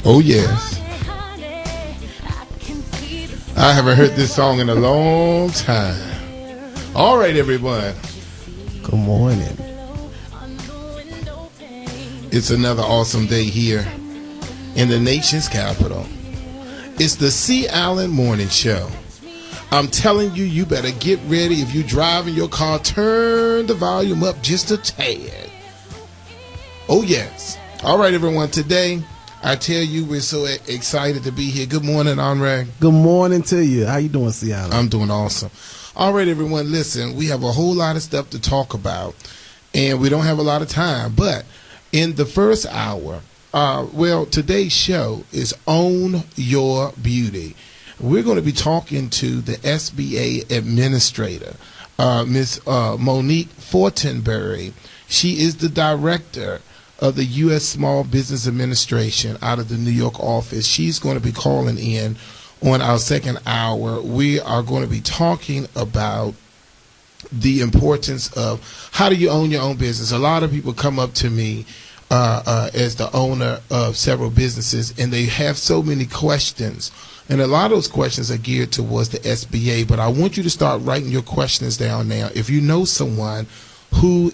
Oh, yes. I haven't heard this song in a long time. All right, everyone. Good morning. It's another awesome day here in the nation's capital. It's the C. Allen Morning Show. I'm telling you, you better get ready. If you're driving your car, turn the volume up just a tad. Oh, yes. All right, everyone. Today, I tell you, we're so excited to be here. Good morning, Andre. Good morning to you. How you doing, C. Allen? I'm doing awesome. All right, everyone. Listen, we have a whole lot of stuff to talk about, and we don't have a lot of time. But in the first hour, today's show is Own Your Beauty. We're going to be talking to the SBA administrator, Miss Monique Fortenberry. She is the director of the U.S. Small Business Administration out of the New York office. She's going to be calling in on our second hour. We are going to be talking about the importance of how do you own your own business. A lot of people come up to me as the owner of several businesses, and they have so many questions. And a lot of those questions are geared towards the SBA, but I want you to start writing your questions down now. If you know someone who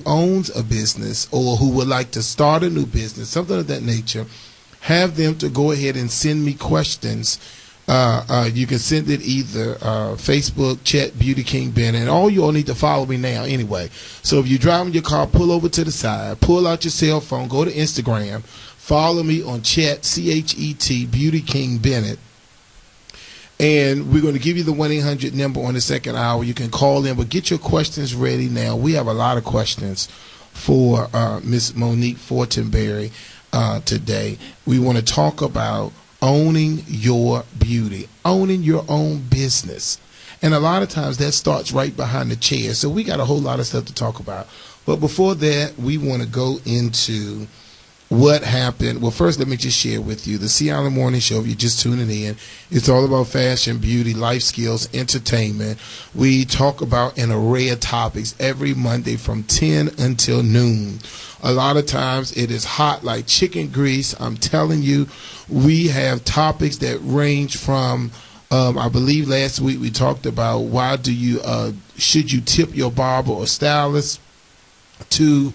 owns a business or who would like to start a new business, something of that nature, have them to go ahead and send me questions. You can send it either Facebook, chat, Beauty King Bennett, and all you all need to follow me now anyway. So if you're driving your car, pull over to the side, pull out your cell phone, go to Instagram, follow me on chat, CHET, Beauty King Bennett. And we're going to give you the 1-800 number on the second hour. You can call in, but get your questions ready now. We have a lot of questions for Miss Monique Fortenberry today. We want to talk about owning your beauty, owning your own business. And a lot of times that starts right behind the chair. So we got a whole lot of stuff to talk about. But before that, we want to go into what happened. Well, first, let me just share with you the C. Allen Morning Show. If you're just tuning in, it's all about fashion, beauty, life skills, entertainment. We talk about an array of topics every Monday from 10 until noon. A lot of times it is hot like chicken grease. I'm telling you, we have topics that range from, I believe last week we talked about why should you tip your barber or stylist, to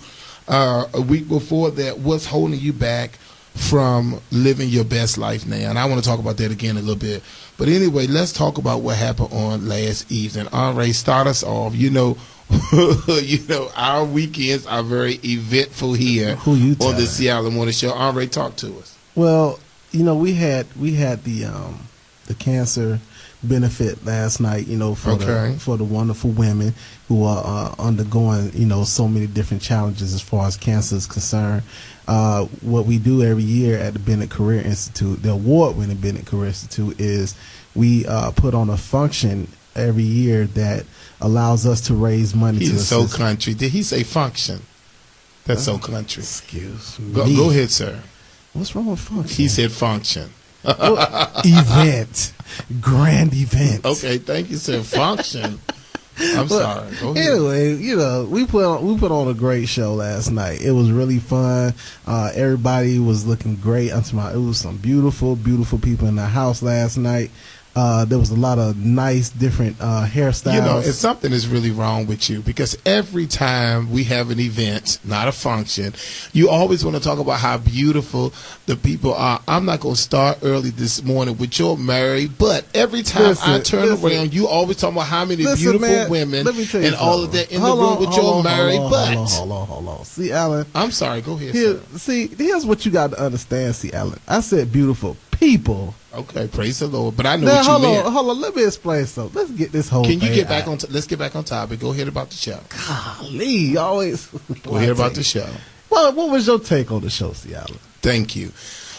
a week before that, what's holding you back from living your best life now? And I want to talk about that again a little bit. But anyway, let's talk about what happened on last evening. Andre, start us off. You know, our weekends are very eventful here on the C. Allen Morning Show. Andre, talk to us. Well, we had the cancer benefit last night, for the wonderful women who are undergoing, so many different challenges as far as cancer is concerned. What we do every year at the Bennett Career Institute, the award-winning Bennett Career Institute, is we put on a function every year that allows us to raise money. He's so country. Did he say function? That's so country. Excuse me. Go ahead, sir. What's wrong with function? He said function. Event. Grand event. Okay, thank you, sir. Function. I'm sorry. Go ahead. Anyway, we put on a great show last night. It was really fun. Everybody was looking great. It was some beautiful, beautiful people in the house last night. There was a lot of nice different hairstyles. And something is really wrong with you, because every time we have an event, not a function, you always want to talk about how beautiful the people are. I'm not going to start early this morning with your married, but every time I turn around, you always talk about how many beautiful women and all of that in the room with your married butt. Hold on. See, Allen. I'm sorry. Go ahead. Here's what you got to understand, see, Allen. I said beautiful people. Okay, praise the Lord. But I know what you meant. Hold on. Let me explain something. Let's get this whole thing. Can you get back on? Let's get back on topic. Go ahead about the show. Golly, always. Go ahead about the show. Well, what was your take on the show, C. Allen? Thank you.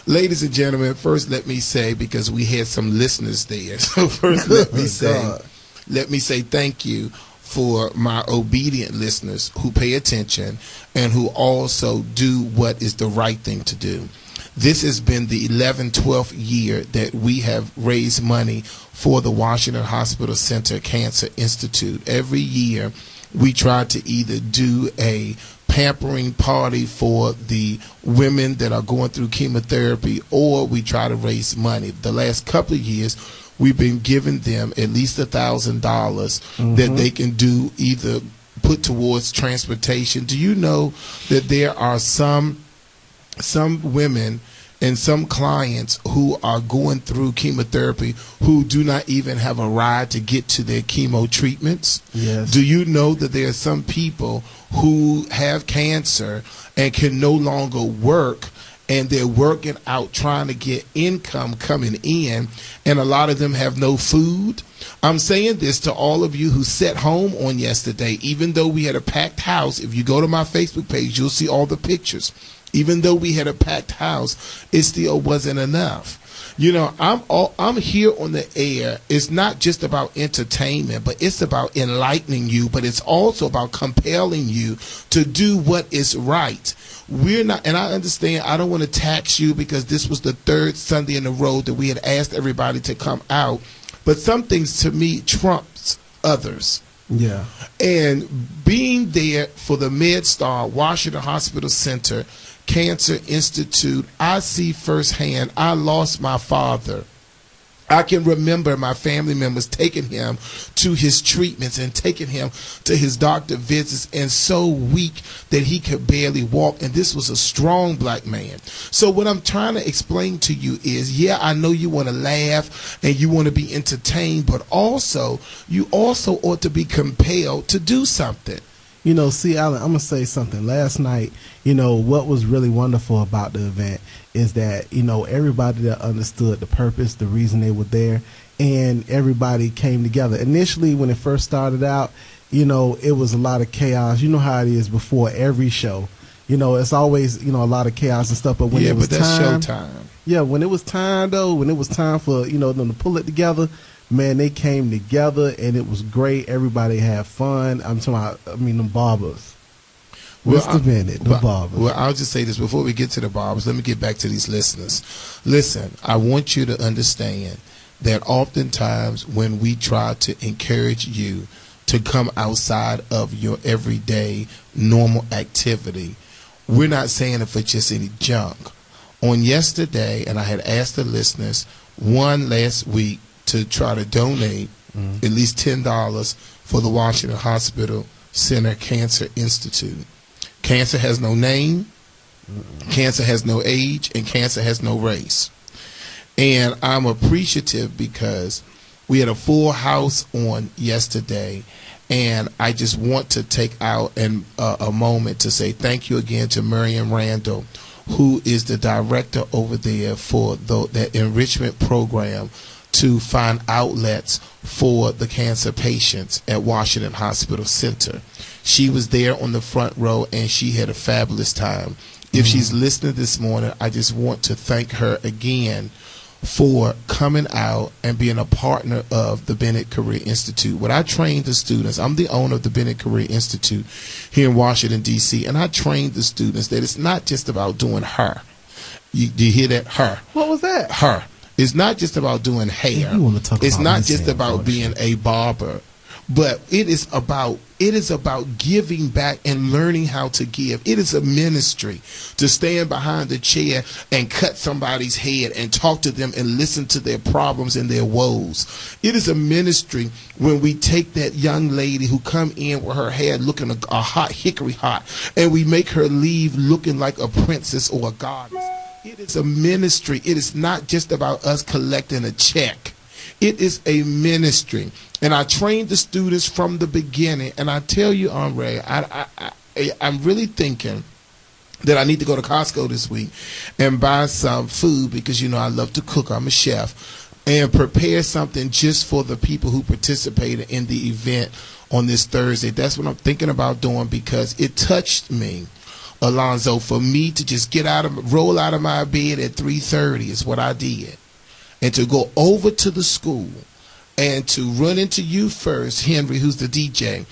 Ladies and gentlemen, first let me say, because we had some listeners there, so first let me say thank you for my obedient listeners who pay attention and who also do what is the right thing to do. This has been the 11th, 12th year that we have raised money for the Washington Hospital Center Cancer Institute. Every year we try to either do a hampering party for the women that are going through chemotherapy, or we try to raise money. The last couple of years, we've been giving them at least $1,000 that they can do, either put towards transportation. Do you know that there are some women and some clients who are going through chemotherapy who do not even have a ride to get to their chemo treatments? Yes. Do you know that there are some people who have cancer and can no longer work, and they're working out trying to get income coming in, and a lot of them have no food? I'm saying this to all of you who sat home on yesterday. Even though we had a packed house, if you go to my Facebook page, you'll see all the pictures. Even though we had a packed house, it still wasn't enough. You know, I'm here on the air. It's not just about entertainment, but it's about enlightening you, but it's also about compelling you to do what is right. We're not, and I understand, I don't want to tax you because this was the third Sunday in a row that we had asked everybody to come out, but some things to me trumps others. Yeah. And being there for the MedStar Washington Hospital Center Cancer Institute, I see firsthand, I lost my father. I can remember my family members taking him to his treatments and taking him to his doctor visits, and so weak that he could barely walk. And this was a strong black man. So what I'm trying to explain to you is, yeah, I know you want to laugh and you want to be entertained, but also you also ought to be compelled to do something. You know, see, Alan, I'm going to say something. Last night, you know, what was really wonderful about the event is that, you know, everybody that understood the purpose, the reason they were there, and everybody came together. Initially, when it first started out, you know, it was a lot of chaos. You know how it is before every show. You know, it's always, you know, a lot of chaos and stuff. But when it was but that's time, showtime. Yeah, when it was time, though, when it was time for, you know, them to pull it together, man, they came together and it was great. Everybody had fun. I'm talking about, them barbers. Mr. Bennett, the barbers. Well, I'll just say this before we get to the barbers. Let me get back to these listeners. Listen, I want you to understand that oftentimes when we try to encourage you to come outside of your everyday normal activity, we're not saying it for just any junk. On yesterday, and I had asked the listeners one last week to try to donate at least $10 for the Washington Hospital Center Cancer Institute. Cancer has no name, cancer has no age, and cancer has no race. And I'm appreciative because we had a full house on yesterday, and I just want to take out a moment to say thank you again to Marion Randall, who is the director over there for that enrichment program to find outlets for the cancer patients at Washington Hospital Center. She was there on the front row, and she had a fabulous time. If she's listening this morning, I just want to thank her again for coming out and being a partner of the Bennett Career Institute. When I train the students, I'm the owner of the Bennett Career Institute here in Washington, D.C., and I train the students that it's not just about doing her. You hear that? Her. What was that? Her. It's not just about doing hair. It's not just about being a barber, but it is about giving back and learning how to give. It is a ministry to stand behind the chair and cut somebody's head and talk to them and listen to their problems and their woes. It is a ministry when we take that young lady who come in with her hair looking a hot hickory hot, and we make her leave looking like a princess or a goddess. It is a ministry. It is not just about us collecting a check. It is a ministry. And I trained the students from the beginning. And I tell you, Andre, I'm really thinking that I need to go to Costco this week and buy some food because, you know, I love to cook. I'm a chef. And prepare something just for the people who participated in the event on this Thursday. That's what I'm thinking about doing because it touched me, Alonzo, for me to just roll out of my bed at 3:30 is what I did. And to go over to the school and to run into you first, Henry, who's the DJ,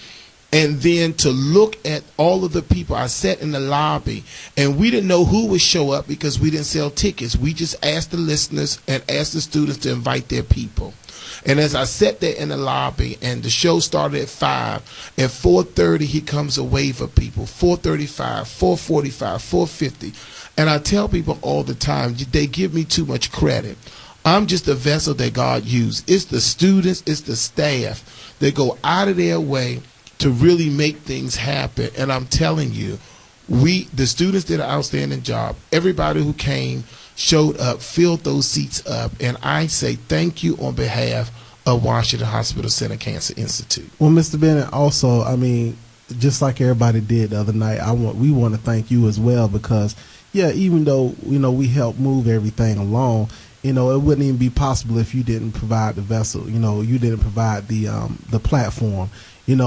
and then to look at all of the people. I sat in the lobby, and we didn't know who would show up because we didn't sell tickets. We just asked the listeners and asked the students to invite their people. And as I sat there in the lobby, and the show started at 5, at 4:30 he comes a wave of people, 4:35, 4:45, 4:50. And I tell people all the time, they give me too much credit. I'm just a vessel that God used. It's the students, it's the staff that go out of their way to really make things happen. And I'm telling you, the students did an outstanding job. Everybody who came, showed up, filled those seats up, and I say thank you on behalf of Washington Hospital Center Cancer Institute. Well, Mr. Bennett, also, I mean, just like everybody did the other night, we want to thank you as well, because, yeah, even though, we helped move everything along, it wouldn't even be possible if you didn't provide the vessel. You didn't provide the platform.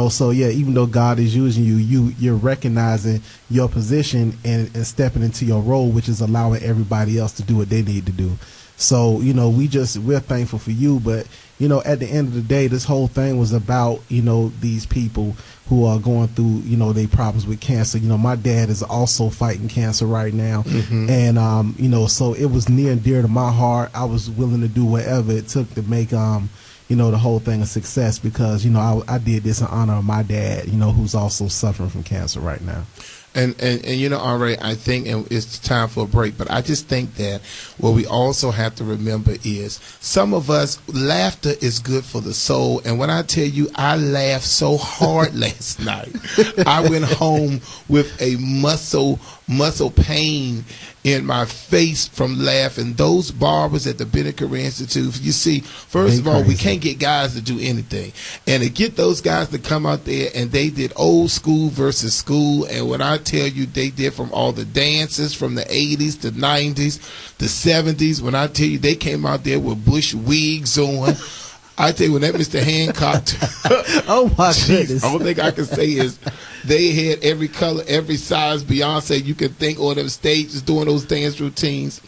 So yeah, even though God is using you, you're recognizing your position and stepping into your role, which is allowing everybody else to do what they need to do. So, we're thankful for you, but, at the end of the day, this whole thing was about, these people who are going through, their problems with cancer. My dad is also fighting cancer right now. Mm-hmm. And, so it was near and dear to my heart. I was willing to do whatever it took to make, the whole thing a success, because, I did this in honor of my dad, who's also suffering from cancer right now. And all right, I think it's time for a break, but I just think that what we also have to remember is some of us, laughter is good for the soul. And when I tell you I laughed so hard last night, I went home with a muscle pain in my face from laughing. Those barbers at the Bennett Career Institute, you see, first of all, we can't get guys to do anything. And to get those guys to come out there, and they did old school versus school. And when I tell you, they did from all the dances from the 80s, the 90s, the 70s. When I tell you, they came out there with bush wigs on. I tell you, when that Mr. Hancock, oh my goodness, the only thing I can say is they had every color, every size Beyonce you could think on them stages doing those dance routines.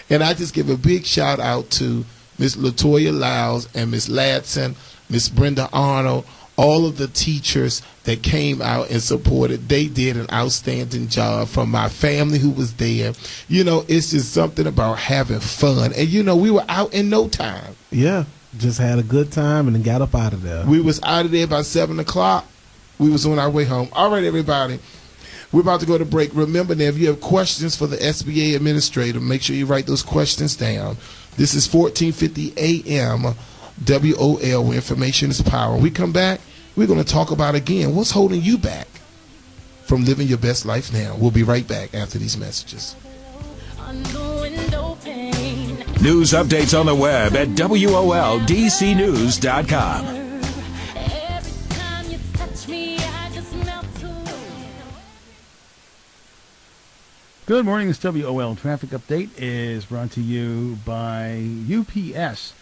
And I just give a big shout out to Miss LaToya Lyles and Miss Ladson, Miss Brenda Arnold, all of the teachers that came out and supported. They did an outstanding job. From my family who was there. It's just something about having fun. And, we were out in no time. Yeah. Just had a good time and then got up out of there. We was out of there by 7 o'clock. We was on our way home. All right, everybody. We're about to go to break. Remember now, if you have questions for the SBA administrator, make sure you write those questions down. This is 1450 AM WOL, where information is power. When we come back, we're going to talk about, again, what's holding you back from living your best life now. We'll be right back after these messages. News updates on the web at WOLDCnews.com. Good morning. This WOL traffic update is brought to you by UPS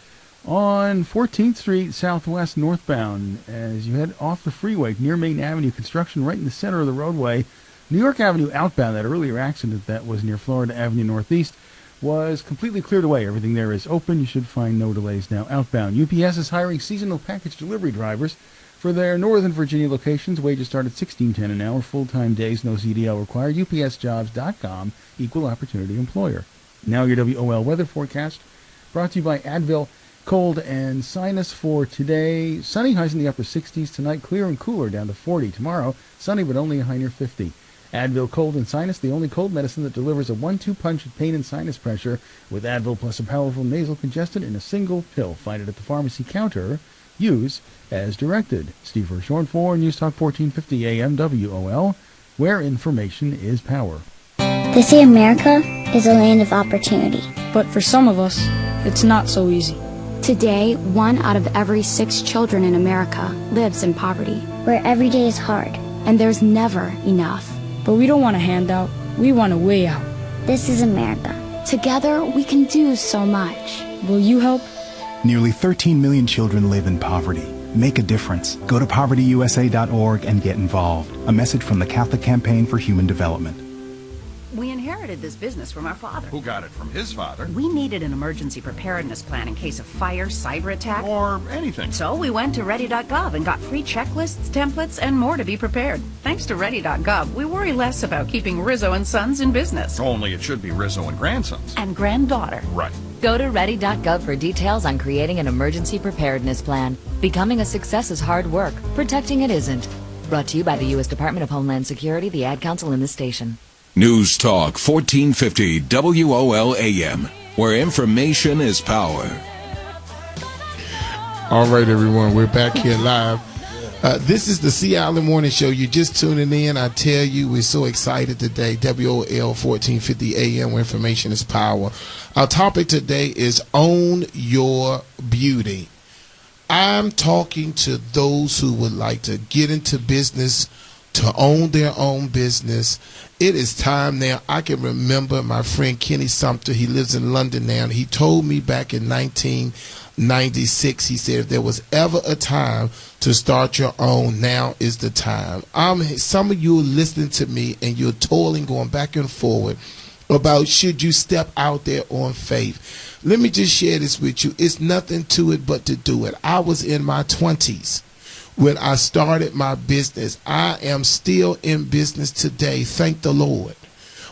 on 14th Street Southwest northbound. As you head off the freeway near Main Avenue, construction right in the center of the roadway. New York Avenue outbound, that earlier accident that was near Florida Avenue Northeast, was completely cleared away. Everything there is open. You should find no delays now outbound. UPS is hiring seasonal package delivery drivers for their Northern Virginia locations. Wages start at $16.10 an hour. Full-time days, no CDL required. UPSjobs.com, equal opportunity employer. Now your WOL weather forecast, brought to you by Advil Cold and Sinus for today. Sunny, highs in the upper 60s. Tonight, clear and cooler, down to 40. Tomorrow, sunny but only a high near 50. Advil Cold and Sinus, the only cold medicine that delivers a 1-2 punch of pain and sinus pressure with Advil plus a powerful nasal congestant in a single pill. Find it at the pharmacy counter. Use as directed. Steve Hirshhorn for News Talk 1450 AM WOL, where information is power. They say America is a land of opportunity. But for some of us, it's not so easy. Today, 1 out of every 6 children in America lives in poverty, where every day is hard, and there's never enough. But we don't want a handout. We want a way out. This is America. Together, we can do so much. Will you help? Nearly 13 million children live in poverty. Make a difference. Go to povertyusa.org and get involved. A message from the Catholic Campaign for Human Development. We inherited this business from our father. Who got it from his father? We needed an emergency preparedness plan in case of fire, cyber attack, or anything. So we went to ready.gov and got free checklists, templates, and more to be prepared. Thanks to ready.gov, we worry less about keeping Rizzo and Sons in business. Only it should be Rizzo and Grandsons. And granddaughter. Right. Go to ready.gov for details on creating an emergency preparedness plan. Becoming a success is hard work. Protecting it isn't. Brought to you by the U.S. Department of Homeland Security, the Ad Council, and this station. News Talk 1450 WOL-AM, where information is power. All right, everyone, we're back here live. This is the Sea Island Morning Show. You're just tuning in. I tell you, we're so excited today. WOL 1450 AM, where information is power. Our topic today is Own Your Beauty. I'm talking to those who would like to get into business, to own their own business. It is time now. I can remember my friend Kenny Sumter. He lives in London now. And he told me back in 1996, he said, if there was ever a time to start your own, now is the time. Some of you are listening to me and you're toiling, going back and forward about should you step out there on faith. Let me just share this with you. It's nothing to it but to do it. I was in my 20s when I started my business. I am still in business today. Thank the Lord.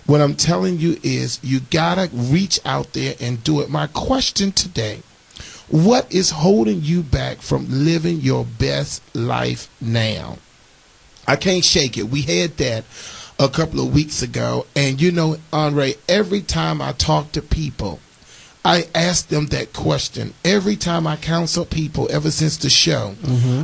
What I'm telling you is you got to reach out there and do it. My question today, what is holding you back from living your best life now? I can't shake it. We had that a couple of weeks ago. And you know, Andre, every time I talk to people, I ask them that question. Every time I counsel people ever since the show,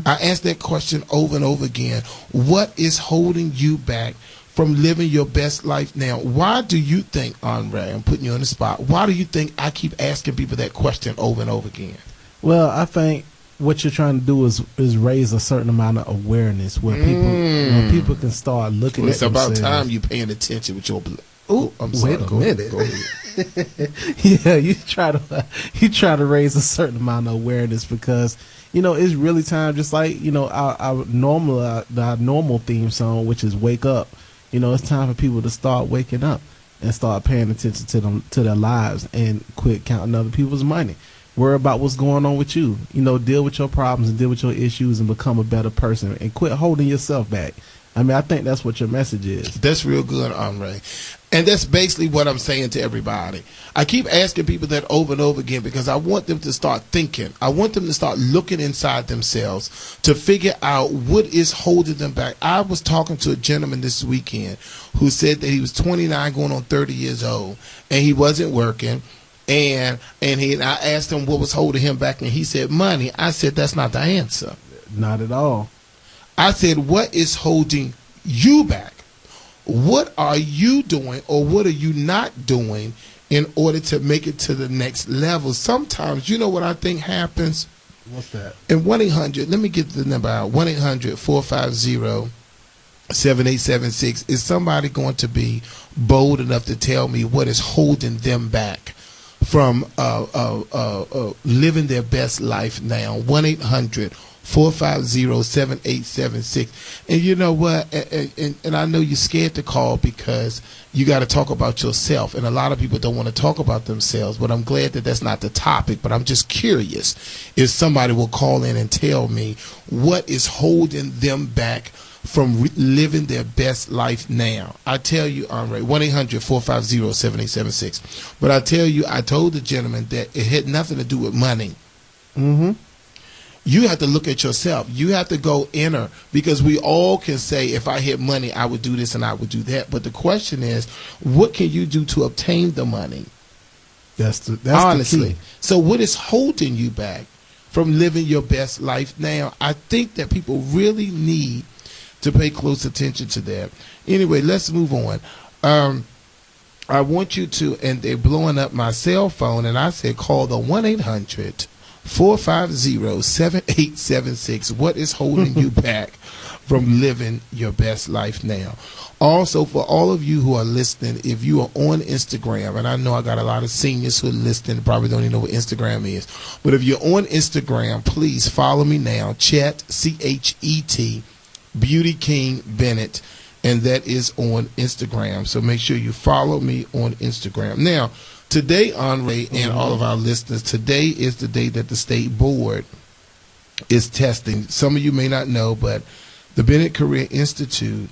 I ask that question over and over again. What is holding you back from living your best life now? Why do you think, Andre, I'm putting you on the spot, why do you think I keep asking people that question over and over again? Well, I think what you're trying to do is raise a certain amount of awareness where people can start looking at themselves. It's about time you paying attention with your... Oh, I'm sorry. Wait a minute. Go ahead. Yeah, you try to raise a certain amount of awareness because it's really time. Just like our normal theme song, which is "Wake Up." It's time for people to start waking up and start paying attention to their lives and quit counting other people's money. Worry about what's going on with you. Deal with your problems and deal with your issues and become a better person and quit holding yourself back. I mean, I think that's what your message is. That's real good, Andre. And that's basically what I'm saying to everybody. I keep asking people that over and over again because I want them to start thinking. I want them to start looking inside themselves to figure out what is holding them back. I was talking to a gentleman this weekend who said that he was 29 going on 30 years old and he wasn't working. And I asked him what was holding him back and he said money. I said that's not the answer. Not at all. I said, what is holding you back? What are you doing or what are you not doing in order to make it to the next level? Sometimes, you know what I think happens? What's that? In 1-800, let me get the number out, 1-800-450-7876. Is somebody going to be bold enough to tell me what is holding them back from living their best life now? 1-800-450-7876. And you know what? And I know you're scared to call because you got to talk about yourself. And a lot of people don't want to talk about themselves. But I'm glad that that's not the topic. But I'm just curious if somebody will call in and tell me what is holding them back from living their best life now. I tell you, Andre, 1-800-450-7876. But I tell you, I told the gentleman that it had nothing to do with money. You have to look at yourself. You have to go inner because we all can say, if I had money, I would do this and I would do that. But the question is, what can you do to obtain the money? That's honestly. the key. So what is holding you back from living your best life now? I think that people really need to pay close attention to that. Anyway, let's move on. I want you to, and they're blowing up my cell phone, and I said call the 1-800-450-7876. What is holding you back from living your best life now? Also, for all of you who are listening, if you are on Instagram, and I know I got a lot of seniors who are listening, probably don't even know what Instagram is, but if you're on Instagram, please follow me now, Chet, C-H-E-T, Beauty King Bennett, and that is on Instagram. So make sure you follow me on Instagram. Now, today, Andre, and all of our listeners, today is the day that the state board is testing. Some of you may not know, but the Bennett Career Institute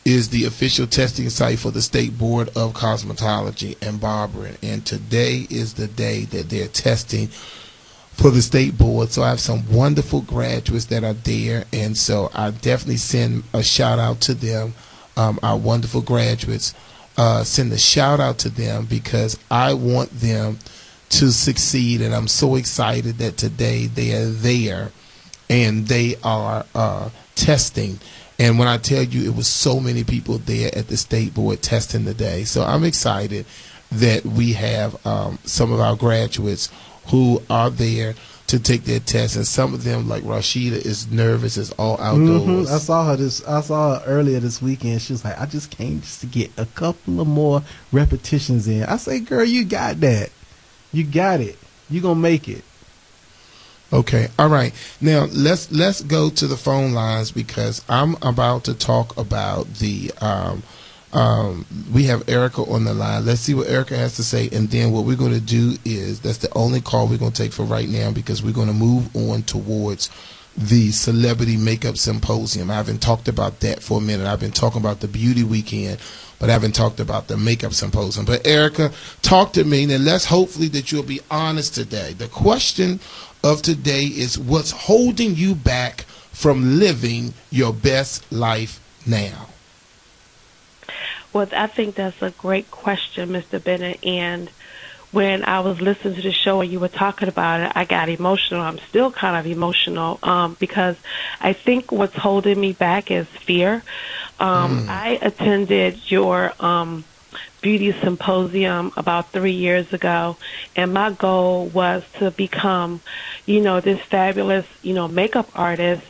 is the official testing site for the State Board of Cosmetology and Barbering. And today is the day that they're testing for the state board. So I have some wonderful graduates that are there. And so I definitely send a shout out to them, our wonderful graduates. Send a shout out to them because I want them to succeed. And I'm so excited that today they are there and they are testing. And when I tell you, it was so many people there at the state board testing today. So I'm excited that we have some of our graduates who are there to take their tests. And some of them, like Rashida, is nervous. It's all outdoors. I saw her earlier this weekend. She was like, I just came just to get a couple of more repetitions in. I say, girl, you got that. You got it. You're going to make it. Okay, all right. Now let's go to the phone lines because I'm about to talk about the. We have Erica on the line. Let's see what Erica has to say, and then what we're going to do is that's the only call we're going to take for right now because we're going to move on towards the Celebrity Makeup Symposium. I haven't talked about that for a minute. I've been talking about the Beauty Weekend, but I haven't talked about the Makeup Symposium. But Erica, talk to me, and let's hopefully that you'll be honest today. The question of today is what's holding you back from living your best life now? Well, I think that's a great question, Mr. Bennett. And when I was listening to the show and you were talking about it, I got emotional. I'm still kind of emotional because I think what's holding me back is fear. I attended your beauty symposium about 3 years ago, and my goal was to become, this fabulous, makeup artist.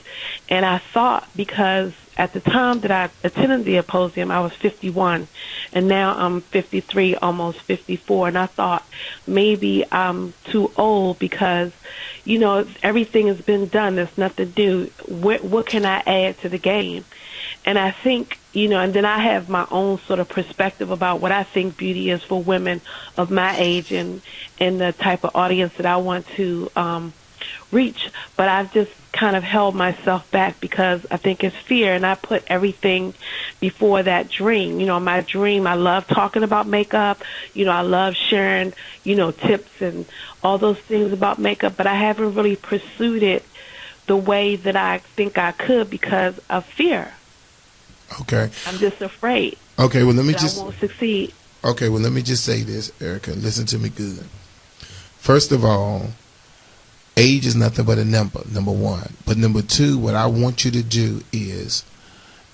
And I thought because at the time that I attended the symposium, I was 51, and now I'm 53, almost 54. And I thought maybe I'm too old because, everything has been done. There's nothing new. What can I add to the game? And I think, and then I have my own sort of perspective about what I think beauty is for women of my age and the type of audience that I want to reach. But I've just kind of held myself back because I think it's fear, and I put everything before that dream. My dream, I love talking about makeup. I love sharing, tips and all those things about makeup, but I haven't really pursued it the way that I think I could because of fear. Okay. I'm just afraid. Okay, well, I won't succeed. Okay, well, let me just say this, Erica. Listen to me good. First of all, age is nothing but a number one. But number two, what I want you to do is,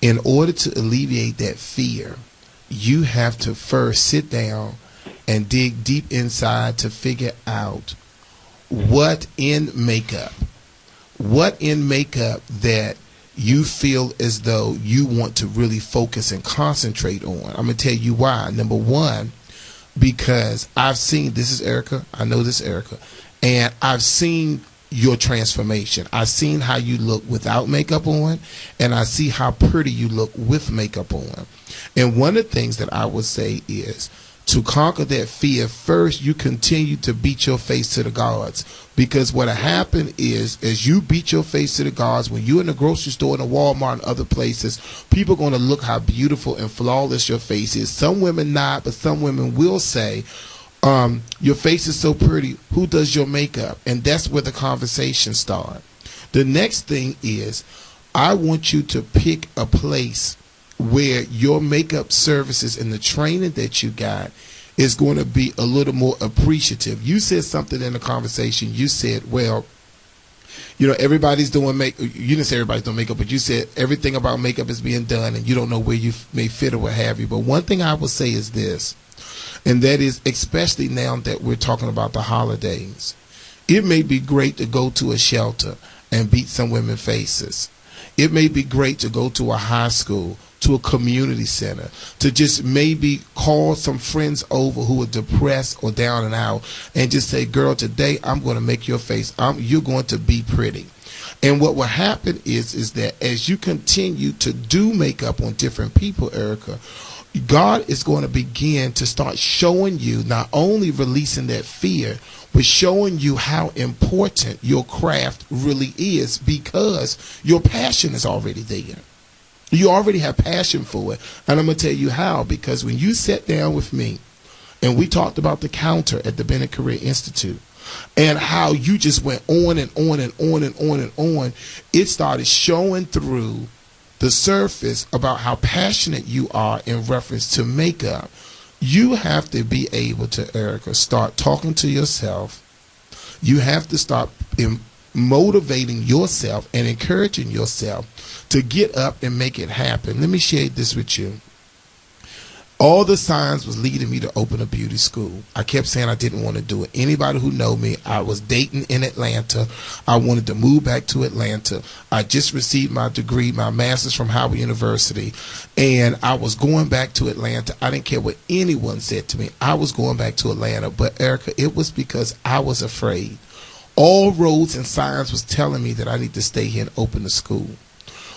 in order to alleviate that fear, you have to first sit down and dig deep inside to figure out what in makeup that you feel as though you want to really focus and concentrate on. I'm going to tell you why. Number one, because I've seen, this is Erica, I know this is Erica, and I've seen your transformation. I've seen how you look without makeup on, and I see how pretty you look with makeup on. And one of the things that I would say is, to conquer that fear, first you continue to beat your face to the gods. Because what happened is, as you beat your face to the gods, when you're in the grocery store, in a Walmart, and other places, people are going to look how beautiful and flawless your face is. Some women not, but some women will say, your face is so pretty, who does your makeup? And that's where the conversation starts. The next thing is, I want you to pick a place where your makeup services and the training that you got is going to be a little more appreciative. You said something in the conversation. You said, well, everybody's doing makeup. You didn't say everybody's doing makeup, but you said everything about makeup is being done and you don't know where you may fit or what have you. But one thing I will say is this, and that is, especially now that we're talking about the holidays, it may be great to go to a shelter and beat some women's faces. It may be great to go to a high school, to a community center, to just maybe call some friends over who are depressed or down and out and just say, girl, today I'm going to make your face, you're going to be pretty. And what will happen is that as you continue to do makeup on different people, Erica, God is going to begin to start showing you, not only releasing that fear, but showing you how important your craft really is because your passion is already there. You already have passion for it. And I'm going to tell you how, because when you sat down with me and we talked about the counter at the Bennett Career Institute and how you just went on and on and on and on and on, it started showing through the surface about how passionate you are in reference to makeup. You have to be able to, Erica, start talking to yourself. You have to start motivating yourself and encouraging yourself to get up and make it happen. Let me share this with you. All the signs was leading me to open a beauty school. I kept saying I didn't want to do it. Anybody who know me, I was dating in Atlanta. I wanted to move back to Atlanta. I just received my degree, my master's from Howard University, and I was going back to Atlanta. I didn't care what anyone said to me. I was going back to Atlanta. But, Erica, it was because I was afraid. All roads and signs was telling me that I need to stay here and open the school.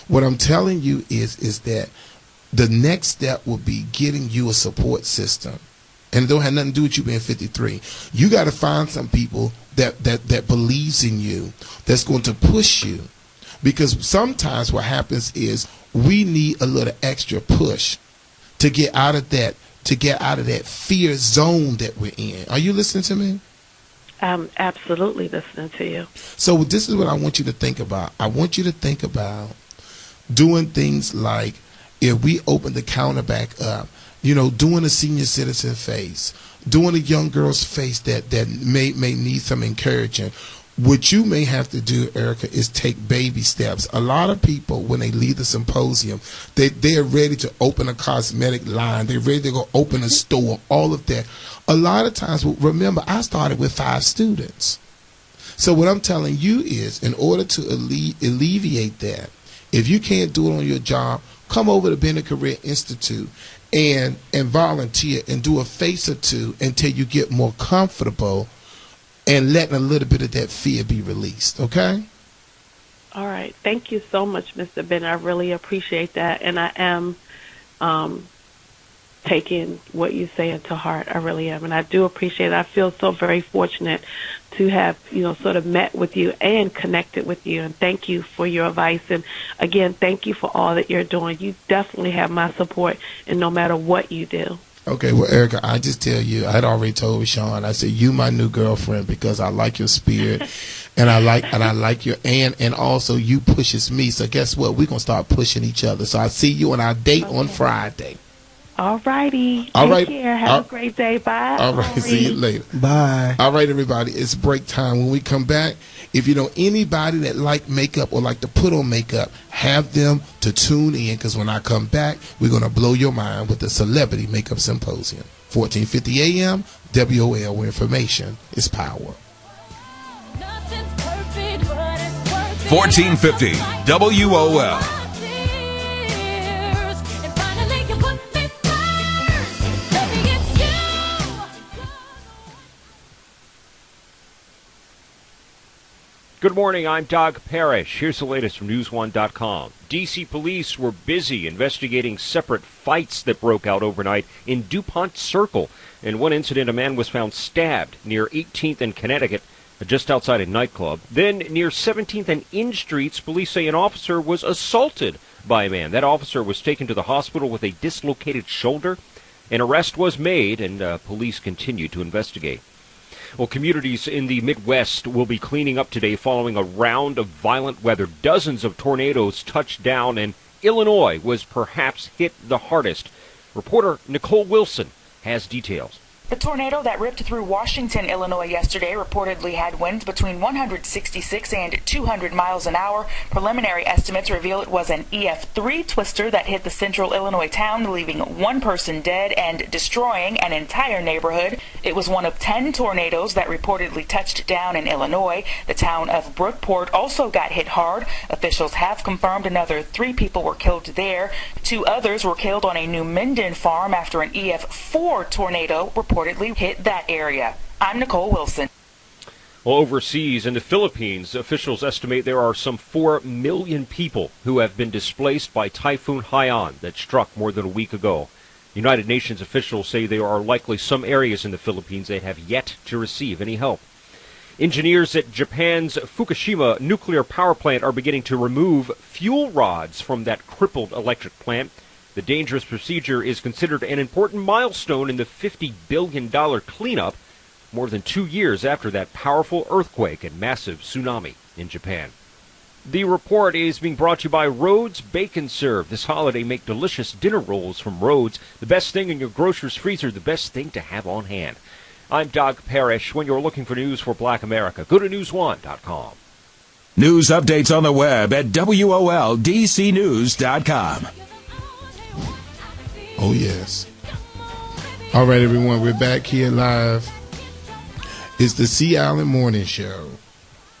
What I'm telling you is that the next step will be getting you a support system. And it don't have nothing to do with you being 53. You got to find some people that believes in you, that's going to push you. Because sometimes what happens is we need a little extra push to get out of that fear zone that we're in. Are you listening to me? I'm absolutely listening to you. So this is what I want you to think about. I want you to think about doing things like, if we open the counter back up, doing a senior citizen face, doing a young girl's face that may need some encouraging. What you may have to do, Erica, is take baby steps. A lot of people, when they leave the symposium, they're ready to open a cosmetic line. They're ready to go open a store, all of that. A lot of times, remember, I started with 5 students. So what I'm telling you is, in order to alleviate that, if you can't do it on your job, come over to Bennett Career Institute and volunteer and do a face or two until you get more comfortable and letting a little bit of that fear be released, okay? All right. Thank you so much, Mr. Bennett. I really appreciate that, and I am taking what you say into heart. I really am, and I do appreciate it. I feel so very fortunate to have, sort of met with you and connected with you, and thank you for your advice. And again, thank you for all that you're doing. You definitely have my support, and no matter what you do. Okay, well, Erica, I just tell you, I had already told Sean, I said, you my new girlfriend because I like your spirit and I like your and also you pushes me. So guess what? We're gonna start pushing each other. So I see you on our date on Friday. All righty. All right. Take care. Have a great day. Bye. All right. See you later. Bye. All right, everybody. It's break time. When we come back, if you know anybody that like makeup or like to put on makeup, have them to tune in, because when I come back, we're going to blow your mind with the Celebrity Makeup Symposium. 1450 AM, WOL, where information is power. 1450 WOL. Good morning, I'm Doug Parrish. Here's the latest from News1.com. D.C. police were busy investigating separate fights that broke out overnight in DuPont Circle. In one incident, a man was found stabbed near 18th and Connecticut, just outside a nightclub. Then, near 17th and N Streets, police say an officer was assaulted by a man. That officer was taken to the hospital with a dislocated shoulder. An arrest was made, and police continue to investigate. Well, communities in the Midwest will be cleaning up today following a round of violent weather. Dozens of tornadoes touched down, and Illinois was perhaps hit the hardest. Reporter Nicole Wilson has details. The tornado that ripped through Washington, Illinois yesterday reportedly had winds between 166 and 200 miles an hour. Preliminary estimates reveal it was an EF3 twister that hit the central Illinois town, leaving one person dead and destroying an entire neighborhood. It was one of 10 tornadoes that reportedly touched down in Illinois. The town of Brookport also got hit hard. Officials have confirmed another 3 people were killed there. 2 others were killed on a New Minden farm after an EF4 tornado reportedly hit that area. I'm Nicole Wilson. Well, overseas in the Philippines, officials estimate there are some 4 million people who have been displaced by Typhoon Haiyan that struck more than a week ago. United Nations officials say there are likely some areas in the Philippines that have yet to receive any help. Engineers at Japan's Fukushima nuclear power plant are beginning to remove fuel rods from that crippled electric plant. The dangerous procedure is considered an important milestone in the $50 billion cleanup, more than 2 years after that powerful earthquake and massive tsunami in Japan. The report is being brought to you by Rhodes Bacon Serve. This holiday, make delicious dinner rolls from Rhodes. The best thing in your grocer's freezer, the best thing to have on hand. I'm Doug Parrish. When you're looking for news for Black America, go to newsone.com. News updates on the web at WOLDCnews.com. Oh, yes. All right, everyone, we're back here live. It's the Sea Island Morning Show.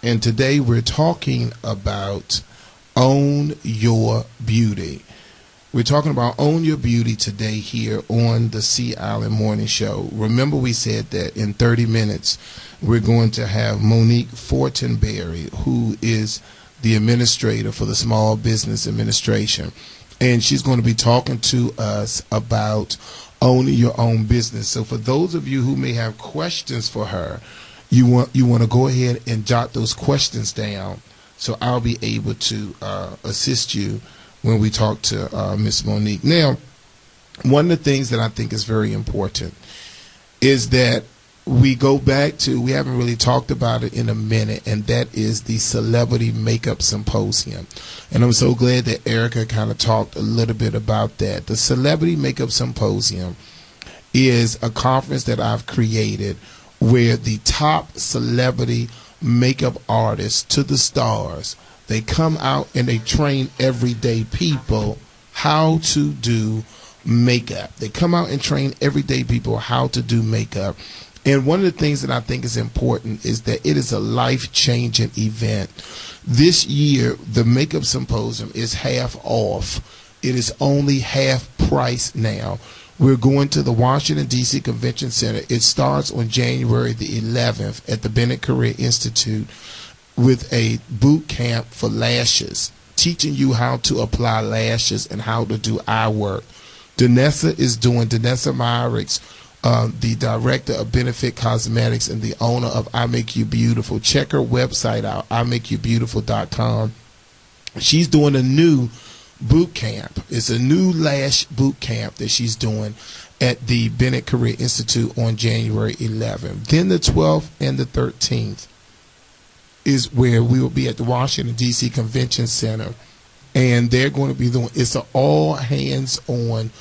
And today we're talking about Own Your Beauty. We're talking about Own Your Beauty today here on the Sea Island Morning Show. Remember, we said that in 30 minutes we're going to have Monique Fortenberry, who is the administrator for the Small Business Administration. And she's going to be talking to us about owning your own business. So for those of you who may have questions for her, you want to go ahead and jot those questions down, so I'll be able to assist you when we talk to Miss Monique. Now, one of the things that I think is very important is that we go back to, we haven't really talked about it in a minute, and that is the Celebrity Makeup Symposium. And I'm so glad that Erica kind of talked a little bit about that. The Celebrity Makeup Symposium is a conference that I've created where the top celebrity makeup artists to the stars, they come out and they train everyday people how to do makeup. They come out and train everyday people how to do makeup. And one of the things that I think is important is that it is a life-changing event. This year, the Makeup Symposium is half off. It is only half price now. We're going to the Washington, D.C. Convention Center. It starts on January the 11th at the Bennett Career Institute with a boot camp for lashes, teaching you how to apply lashes and how to do eye work. Danessa Myrick's, the director of Benefit Cosmetics and the owner of I Make You Beautiful. Check her website out, imakeyoubbeautiful.com. She's doing a new boot camp. It's a new lash boot camp that she's doing at the Bennett Career Institute on January 11th. Then the 12th and the 13th is where we will be at the Washington, D.C. Convention Center, and they're going to be doing, it's an all hands-on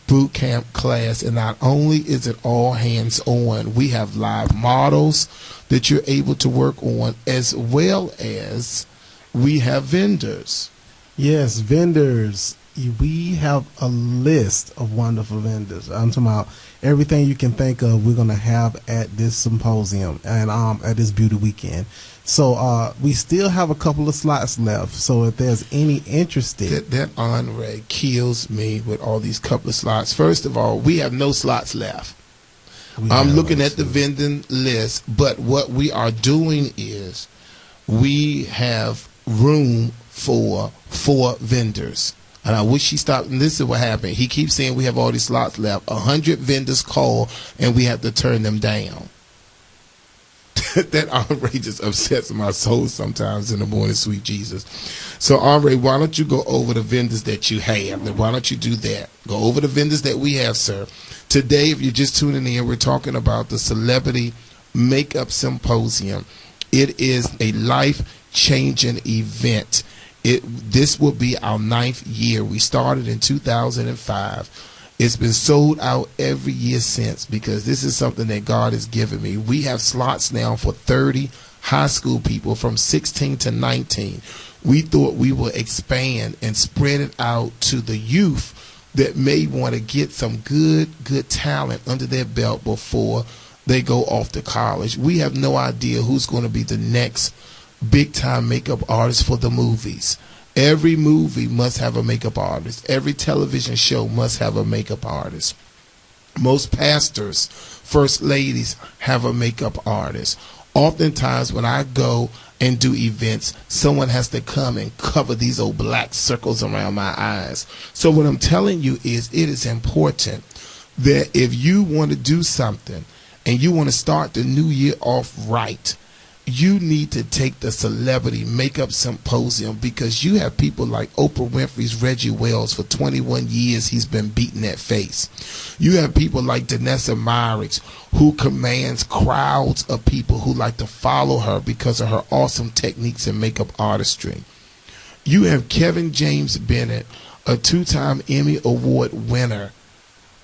boot camp class. And not only is it all hands-on, we have live models that you're able to work on, as well as we have vendors. Yes, vendors. We have a list of wonderful vendors. I'm talking about everything you can think of we're going to have at this symposium and at this beauty weekend. So we still have a couple of slots left. So if there's any interested. That Andre kills me with all these couple of slots. First of all, we have no slots left. I'm looking at the vending list, but what we are doing is we have room for 4 vendors. And I wish he stopped. And this is what happened. He keeps saying we have all these slots left. 100 vendors call, and we have to turn them down. That Andre just upsets my soul sometimes in the morning, sweet Jesus. So, Andre, why don't you go over the vendors that you have? And why don't you do that? Go over the vendors that we have, sir. Today, if you're just tuning in, we're talking about the Celebrity Makeup Symposium. It is a life-changing event. This will be our 9th year. We started in 2005. It's been sold out every year since, because this is something that God has given me. We have slots now for 30 high school people from 16 to 19. We thought we would expand and spread it out to the youth that may want to get some good talent under their belt before they go off to college. We have no idea who's going to be the next big-time makeup artist for the movies. Every movie must have a makeup artist. Every television show must have a makeup artist. Most pastors, first ladies have a makeup artist. Oftentimes when I go and do events, someone has to come and cover these old black circles around my eyes. So what I'm telling you is, it is important that if you want to do something and you want to start the new year off right, you need to take the Celebrity Makeup Symposium, because you have people like Oprah Winfrey's Reggie Wells. For 21 years, he's been beating that face. You have people like Danessa Myricks, who commands crowds of people who like to follow her because of her awesome techniques in makeup artistry. You have Kevin James Bennett, a 2-time Emmy Award winner,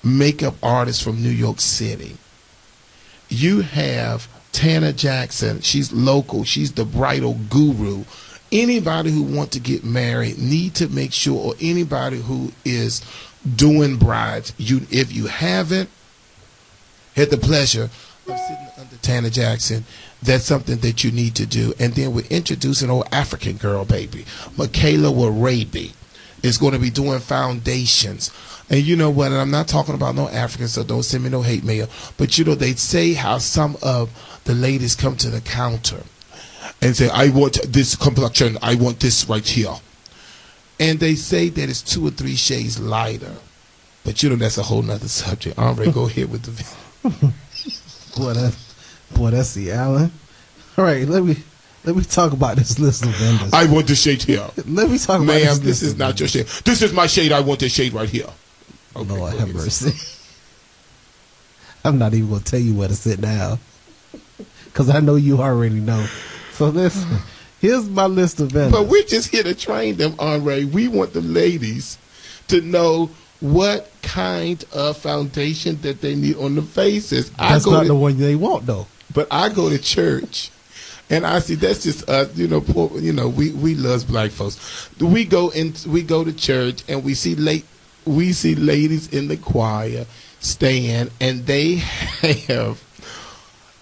makeup artist from New York City. You have Tana Jackson. She's local. She's the bridal guru. Anybody who wants to get married need to make sure, or anybody who is doing brides, if you haven't had the pleasure of sitting under Tana Jackson, that's something that you need to do. And then we're introducing old African girl, baby. Michaela Warabi is going to be doing foundations. And you know what? And I'm not talking about no Africans, so don't send me no hate mail. But you know, they say how some of the ladies come to the counter and say, I want this complexion, I want this right here. And they say that it's 2 or 3 shades lighter. But you know, that's a whole nother subject. Andre, go ahead with the Boy, that's the Allen. All right, let me talk about this list of vendors. I want the shade here. Let me talk about this. Ma'am, this is not your shade. This is my shade. I want this shade right here. Okay, Lord have mercy. I'm not even going to tell you where to sit down, because I know you already know. So listen, here's my list of vendors. But we're just here to train them, Andre. We want the ladies to know what kind of foundation that they need on the faces. That's not the one they want, though. But I go to church, and I see that's just us. You know, poor, you know, we love black folks. We go to church, and we see ladies in the choir stand, and they have,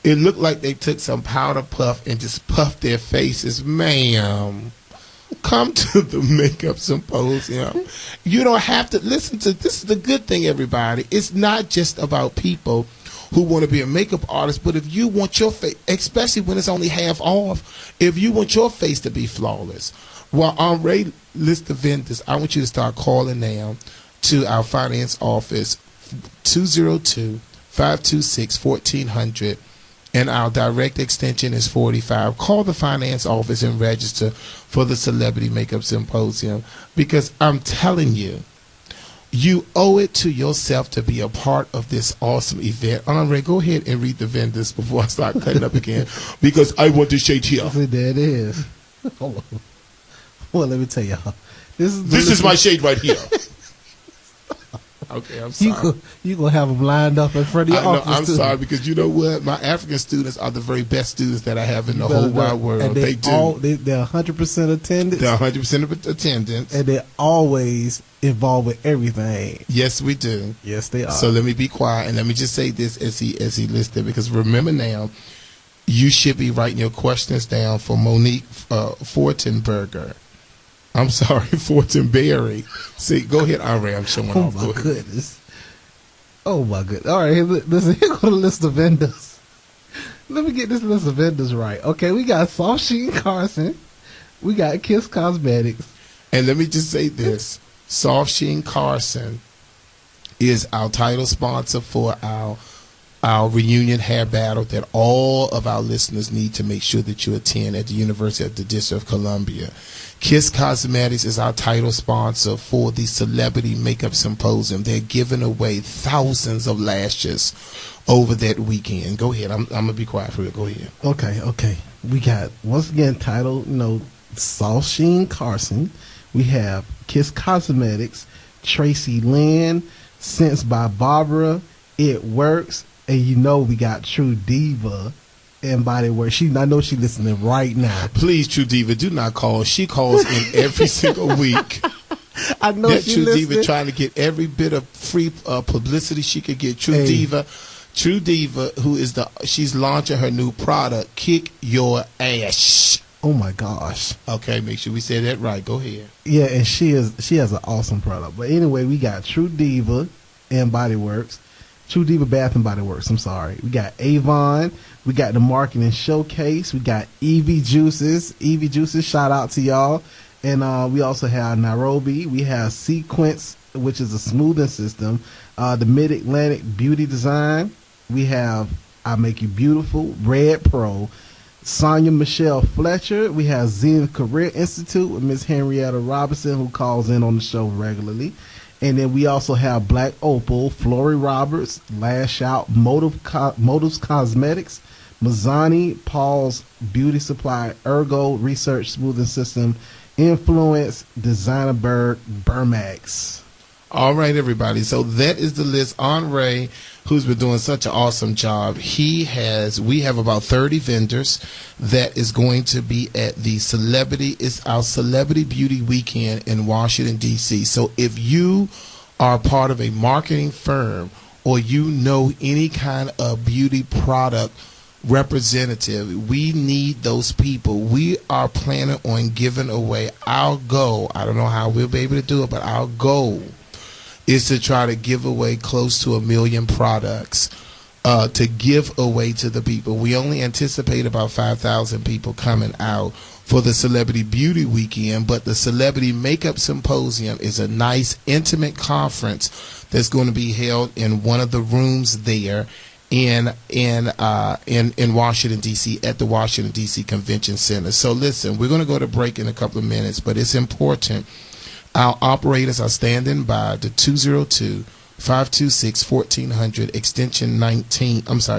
it looked like they took some powder puff and just puffed their faces. Ma'am, come to the makeup symposium. You don't have to listen to this. Is the good thing, everybody. It's not just about people who want to be a makeup artist, but if you want your face, especially when it's only half off, if you want your face to be flawless, well, Andre list the vendors. I want you to start calling now to our finance office, 202-526-1400, and our direct extension is 45. Call the finance office and register for the Celebrity Makeup Symposium, because I'm telling you, you owe it to yourself to be a part of this awesome event. Andre, go ahead and read the vendors before I start cutting up again, because I want the shade here. See, there it is. Hold on. Well, let me tell y'all. This is my shade right here. Okay, I'm sorry. You gonna have them lined up in front of your office. I'm sorry, because you know what? My African students are the very best students that I have in the whole wide world. And they do. They're 100% attendance. They're 100% attendance. And they're always involved with everything. Yes, we do. Yes, they are. So let me be quiet, and let me just say this as he listed, because remember now, you should be writing your questions down for Monique Fortenberry. I'm sorry, Fortenberry. See, go ahead, Andre. I'm showing off. Oh, my goodness. Oh, my goodness. All right, listen, here go the list of vendors. Let me get this list of vendors right. Okay, we got Soft Sheen Carson. We got Kiss Cosmetics. And let me just say this. Soft Sheen Carson is our title sponsor for our reunion hair battle that all of our listeners need to make sure that you attend at the University of the District of Columbia. Kiss Cosmetics is our title sponsor for the Celebrity Makeup Symposium. They're giving away thousands of lashes over that weekend. Go ahead. I'm going to be quiet for you. Go ahead. Okay. We got, once again, title, Soft Sheen Carson. We have Kiss Cosmetics, Tracy Lynn, Sense by Barbara, It Works, and we got True Diva and Body Works. I know she's listening right now. Please, True Diva, do not call. She calls in every single week. I know that she's True listening. Diva trying to get every bit of free publicity she could get. True Diva, she's launching her new product, Kick Your Ass. Oh my gosh. Okay, make sure we say that right. Go ahead. Yeah, and she has an awesome product. But anyway, we got True Diva and Body Works. True Diva Bath and Body Works. I'm sorry. We got Avon. We got the Marketing Showcase. We got Evie Juices. Evie Juices, shout out to y'all. And we also have Nairobi. We have Sequence, which is a smoothing system. The Mid-Atlantic Beauty Design. We have I Make You Beautiful, Red Pro, Sonia Michelle Fletcher. We have Zen Career Institute with Miss Henrietta Robinson, who calls in on the show regularly. And then we also have Black Opal, Flory Roberts, Lash Out, Motives Cosmetics, Mazzani, Paul's Beauty Supply, Ergo Research Smoothing System, Influence, Designer Bird, Burmax. All right, everybody. So that is the list. Henri, who's been doing such an awesome job, we have about 30 vendors that is going to be at it's our Celebrity Beauty Weekend in Washington, D.C. So if you are part of a marketing firm or you know any kind of beauty product representative, we need those people. We are planning on giving away our goal. I don't know how we'll be able to do it, but our goal is to try to give away close to 1 million products to give away to the people. We only anticipate about 5,000 people coming out for the Celebrity Beauty Weekend, but the Celebrity Makeup Symposium is a nice, intimate conference that's going to be held in one of the rooms there in Washington, D.C., at the Washington, D.C. Convention Center. So listen, we're going to go to break in a couple of minutes, but it's important. Our operators are standing by the 202-526-1400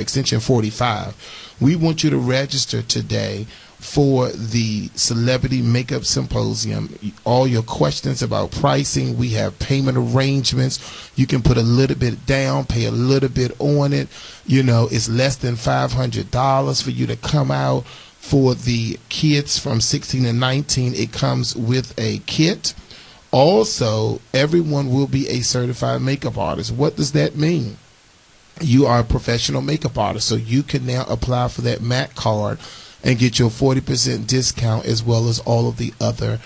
extension 45. We want you to register today for the Celebrity Makeup Symposium. All your questions about pricing, we have payment arrangements. You can put a little bit down, pay a little bit on it. You know, it's less than $500 for you to come out. For the kids from 16 to 19, it comes with a kit. Also, everyone will be a certified makeup artist. What does that mean? You are a professional makeup artist, so you can now apply for that MAC card and get your 40% discount, as well as all of the other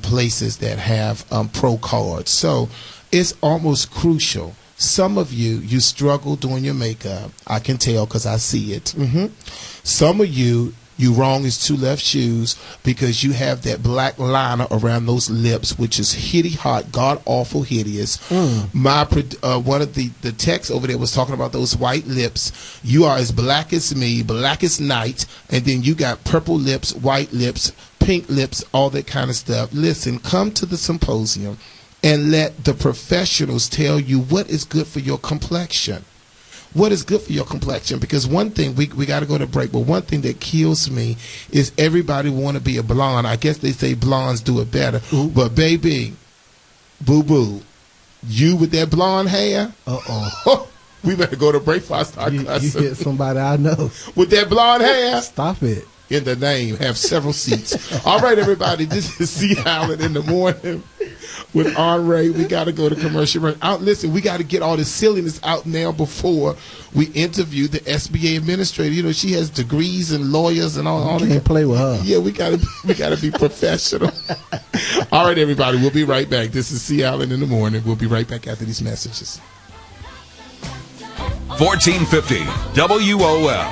places that have pro cards. So it's almost crucial. Some of you struggle doing your makeup. I can tell because I see it. Some of you wrong as two left shoes because you have that black liner around those lips, which is hitty hot, god awful hideous. My one of the techs over there was talking about those white lips. You are as black as me, black as night, and then you got purple lips, white lips, pink lips, all that kind of stuff. Listen, come to the symposium and let the professionals tell you what is good for your complexion. What is good for your complexion? Because one thing, we got to go to break, but one thing that kills me is everybody want to be a blonde. I guess they say blondes do it better. But baby, boo-boo, you with that blonde hair? We better go to break before I start cussing. You hit somebody I know. With that blonde hair? Stop it. In the name, have several seats. All right, everybody, this is C. Allen in the morning with Henri. We got to go to commercial break. Listen, we got to get all this silliness out now before we interview the SBA administrator. You know, she has degrees and lawyers and all. You can't play with her. Yeah, we got to be professional. All right, everybody, we'll be right back. This is C. Allen in the morning. We'll be right back after these messages. 1450 WOL.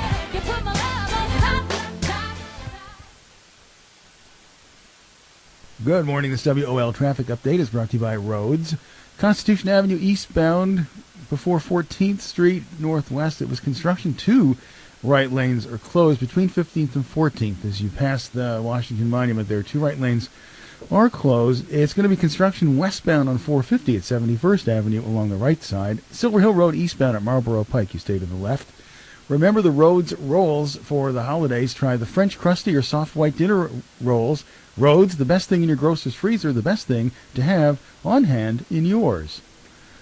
Good morning. This WOL traffic update is brought to you by Roads. Constitution Avenue eastbound before 14th Street Northwest. It was construction. 2 right lanes are closed between 15th and 14th. As you pass the Washington Monument, there are 2 right lanes are closed. It's going to be construction westbound on 450 at 71st Avenue along the right side. Silver Hill Road eastbound at Marlboro Pike. You stay to the left. Remember the Rhodes rolls for the holidays. Try the French crusty or soft white dinner rolls. Rhodes, the best thing in your grocer's freezer, the best thing to have on hand in yours.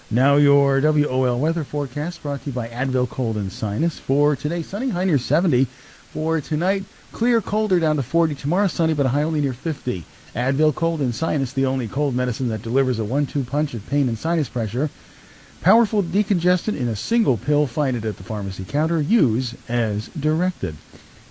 Now your WOL weather forecast brought to you by Advil Cold and Sinus. For today, sunny, high near 70. For tonight, clear, colder, down to 40. Tomorrow, sunny, but a high only near 50. Advil Cold and Sinus, the only cold medicine that delivers a 1-2 punch of pain and sinus pressure. Powerful decongestant in a single pill. Find it at the pharmacy counter. Use as directed.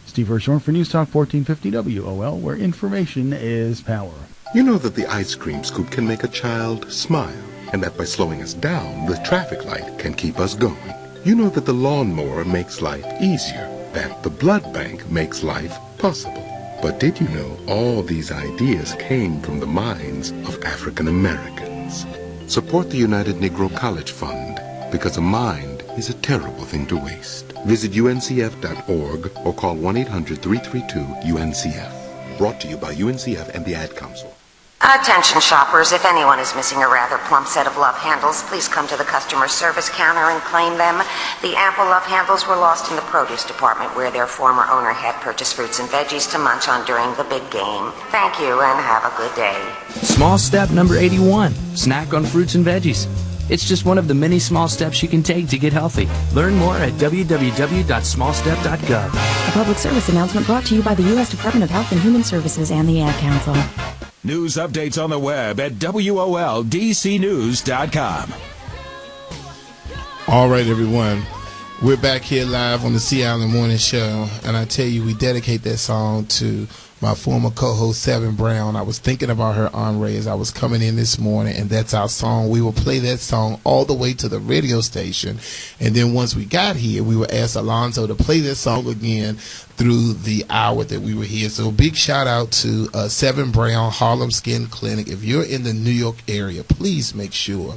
Steve Hirschhorn for News Talk 1450 WOL, where information is power. You know that the ice cream scoop can make a child smile, and that by slowing us down, the traffic light can keep us going. You know that the lawnmower makes life easier, that the blood bank makes life possible. But did you know all these ideas came from the minds of African Americans? Support the United Negro College Fund, because a mind is a terrible thing to waste. Visit uncf.org or call 1-800-332-UNCF. Brought to you by UNCF and the Ad Council. Attention shoppers, if anyone is missing a rather plump set of love handles, please come to the customer service counter and claim them. The ample love handles were lost in the produce department where their former owner had purchased fruits and veggies to munch on during the big game. Thank you and have a good day. Small step number 81, snack on fruits and veggies. It's just one of the many small steps you can take to get healthy. Learn more at www.smallstep.gov. A public service announcement brought to you by the U.S. Department of Health and Human Services and the Ad Council. News updates on the web at WOLDCnews.com. All right, everyone. We're back here live on the Sea Island Morning Show, and I tell you, we dedicate that song to my former co-host, Seven Brown. I was thinking about her, Andre, as I was coming in this morning, and that's our song. We will play that song all the way to the radio station, and then once we got here, we will ask Alonzo to play that song again through the hour that we were here. So a big shout out to Seven Brown Harlem Skin Clinic. If you're in the New York area, please make sure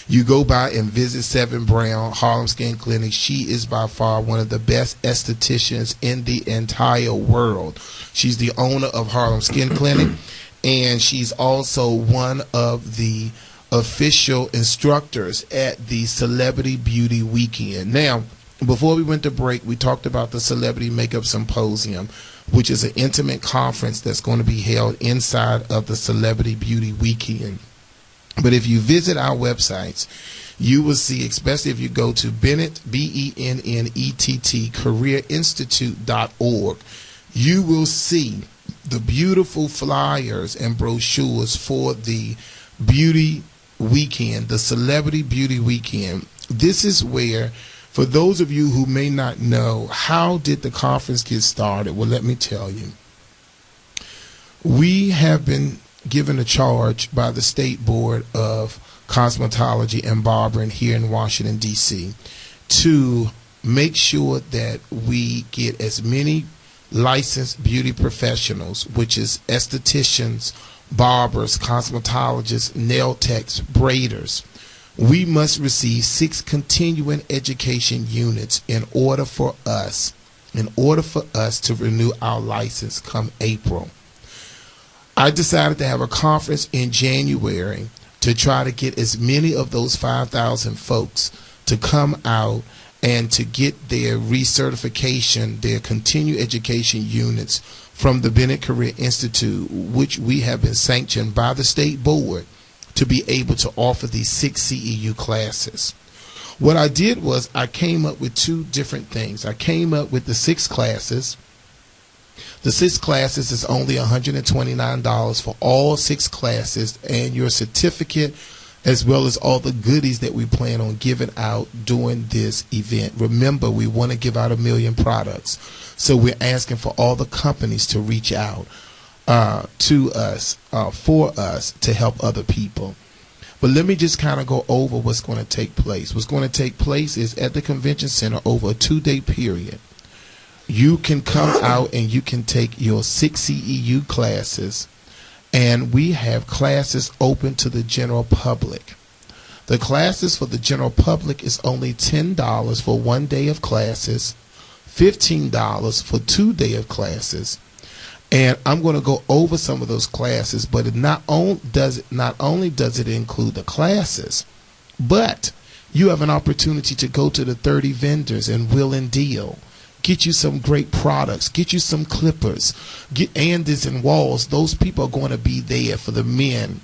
you go by and visit Seven Brown Harlem Skin Clinic. She is by far one of the best estheticians in the entire world. She's the owner of Harlem Skin Clinic, and she's also one of the official instructors at the Celebrity Beauty Weekend. Now, before we went to break, we talked about the Celebrity Makeup Symposium, which is an intimate conference that's going to be held inside of the Celebrity Beauty Weekend. But if you visit our websites, you will see, especially if you go to Bennett, BENNETT, careerinstitute.org, you will see the beautiful flyers and brochures for the beauty weekend, the Celebrity Beauty Weekend. This is where, for those of you who may not know, how did the conference get started? Well, let me tell you. We have been given a charge by the State Board of Cosmetology and Barbering here in Washington, D.C., to make sure that we get as many licensed beauty professionals, which is estheticians, barbers, cosmetologists, nail techs, braiders. We must receive 6 continuing education units in order for us to renew our license come April. I decided to have a conference in January to try to get as many of those 5,000 folks to come out and to get their recertification, their continued education units from the Bennett Career Institute, which we have been sanctioned by the State Board to be able to offer these 6 CEU classes. What I did was I came up with 2 different things. I came up with the 6 classes. The 6 classes is only $129 for all 6 classes, and your certificate as well as all the goodies that we plan on giving out during this event. Remember, we want to give out 1 million products, so we're asking for all the companies to reach out to us, for us, to help other people. But let me just kind of go over what's going to take place. What's going to take place is at the convention center over a 2-day period. You can come out and you can take your 6 CEU classes, and we have classes open to the general public. The classes for the general public is only $10 for 1 day of classes, $15 for 2 days of classes. And I'm going to go over some of those classes, but it not only does it include the classes, but you have an opportunity to go to the 30 vendors and wheel and deal. Get you some great products. Get you some clippers. Get Andys and Walls. Those people are going to be there for the men.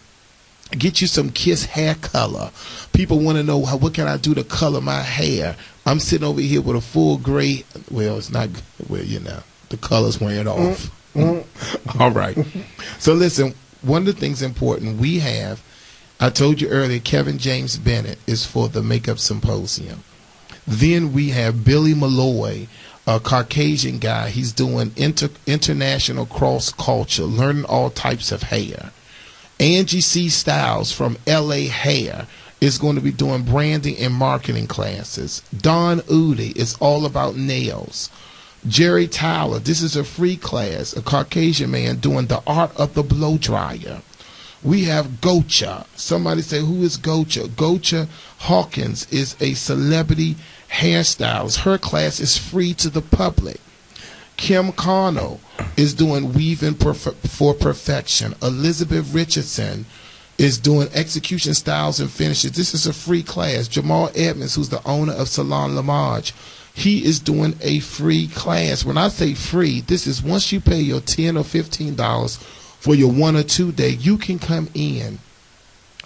Get you some Kiss hair color. People want to know, what can I do to color my hair? I'm sitting over here with a full gray. Well, it's not. Well, you know, the color's wearing off. All right. So listen, one of the things important we have, I told you earlier, Kevin James Bennett is for the Makeup Symposium. Then we have Billy Malloy, a Caucasian guy. He's doing international cross culture, learning all types of hair. Angie C. Styles from LA Hair is going to be doing branding and marketing classes. Don Udi is all about nails. Jerry Tyler, this is a free class, a Caucasian man doing the art of the blow dryer. We have Gocha. Somebody say, who is Gocha? Gocha Hawkins is a celebrity hairstyles. Her class is free to the public. Kim Connell is doing weaving for perfection. Elizabeth Richardson is doing execution styles and finishes. This is a free class. Jamal Edmonds, who's the owner of Salon Lamage, he is doing a free class. When I say free, this is once you pay your $10 or $15 for your 1 or 2 day, you can come in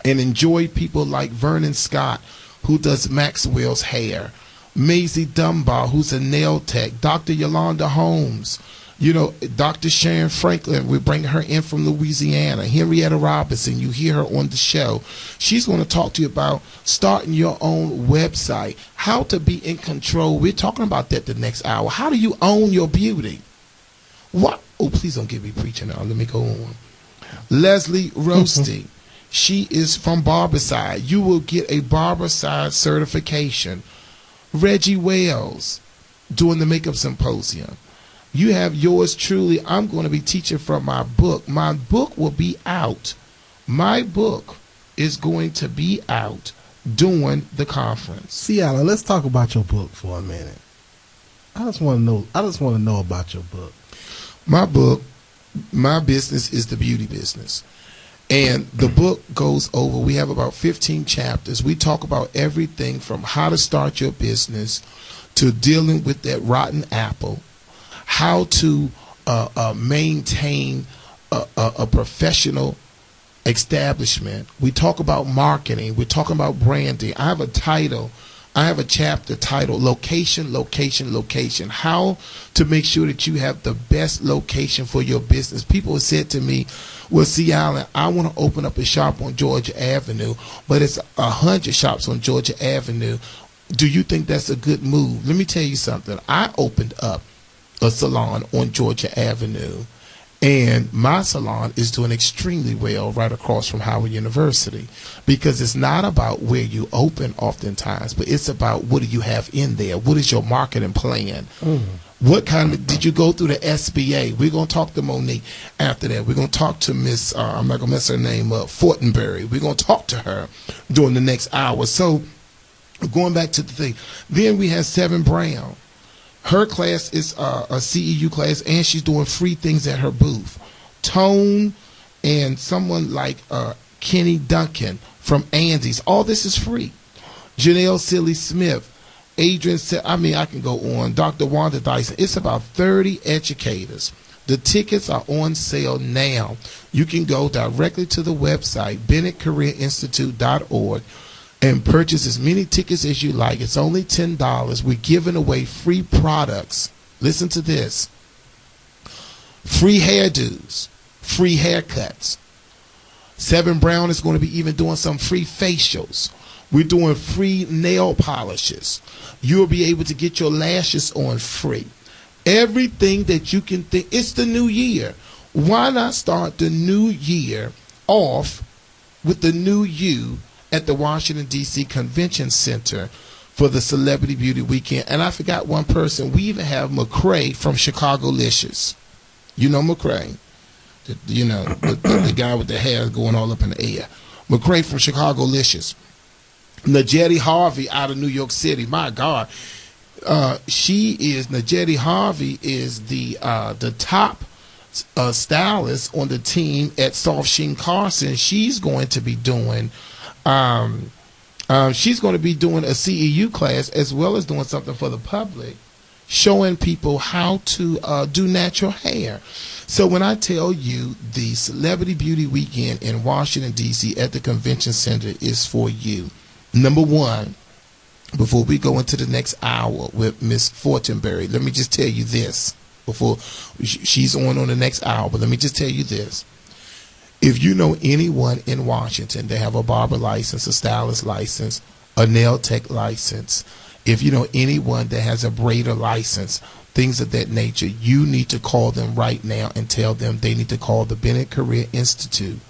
and enjoy people like Vernon Scott, who does Maxwell's hair, Maisie Dunbar, who's a nail tech, Dr. Yolanda Holmes, you know, Dr. Sharon Franklin, we bring her in from Louisiana. Henrietta Robinson, you hear her on the show. She's going to talk to you about starting your own website, how to be in control. We're talking about that the next hour. How do you own your beauty? What? Oh, please don't get me preaching now. Let me go on. Leslie Roasty, she is from Barberside. You will get a Barberside certification. Reggie Wells, doing the makeup symposium. You have yours truly. I'm going to be teaching from my book. My book will be out. My book is going to be out during the conference. Ciala, let's talk about your book for a minute. I just want to know about your book. My book, my business is the beauty business. And the book goes over, we have about 15 chapters. We talk about everything from how to start your business to dealing with that rotten apple, how to maintain a professional establishment. We talk about marketing. We're talking about branding. I have a chapter titled Location, Location, Location. How to make sure that you have the best location for your business. People have said to me, well, see, Alan, I want to open up a shop on Georgia Avenue, but it's 100 shops on Georgia Avenue. Do you think that's a good move? Let me tell you something. I opened up a salon on Georgia Avenue, and my salon is doing extremely well right across from Howard University, because it's not about where you open oftentimes, but it's about what do you have in there? What is your marketing plan? What kind of, did you go through the SBA? We're going to talk to Monique after that. We're going to talk to Miss, I'm not going to mess her name up, Fortenberry. We're going to talk to her during the next hour. So going back to the thing, then we have Seven Brown. Her class is a CEU class, and she's doing free things at her booth. Tone and someone like Kenny Duncan from Andy's. All this is free. Janelle Silly Smith, Adrian, I can go on. Dr. Wanda Dyson. It's about 30 educators. The tickets are on sale now. You can go directly to the website, BennettCareerInstitute.org, and purchase as many tickets as you like. It's only $10. We're giving away free products. Listen to this. Free hairdos, free haircuts. Seven Brown is going to be even doing some free facials. We're doing free nail polishes. You'll be able to get your lashes on free. Everything that you can think. It's the new year. Why not start the new year off with the new you at the Washington, D.C. Convention Center for the Celebrity Beauty Weekend? And I forgot one person. We even have McCray from Chicago-licious. You know McCray? The guy with the hair going all up in the air. McCray from Chicago-licious. Najeti Harvey out of New York City. My God. Najeti Harvey is the top stylist on the team at Soft Sheen Carson. She's going to be doing a CEU class, as well as doing something for the public, showing people how to do natural hair. So when I tell you the Celebrity Beauty Weekend in Washington, D.C. at the Convention Center is for you. Number one, before we go into the next hour with Miss Fortenberry, let me just tell you this. Before she's on the next hour, but let me just tell you this. If you know anyone in Washington, they have a barber license, a stylist license, a nail tech license. If you know anyone that has a braider license, things of that nature, you need to call them right now and tell them they need to call the Bennett Career Institute,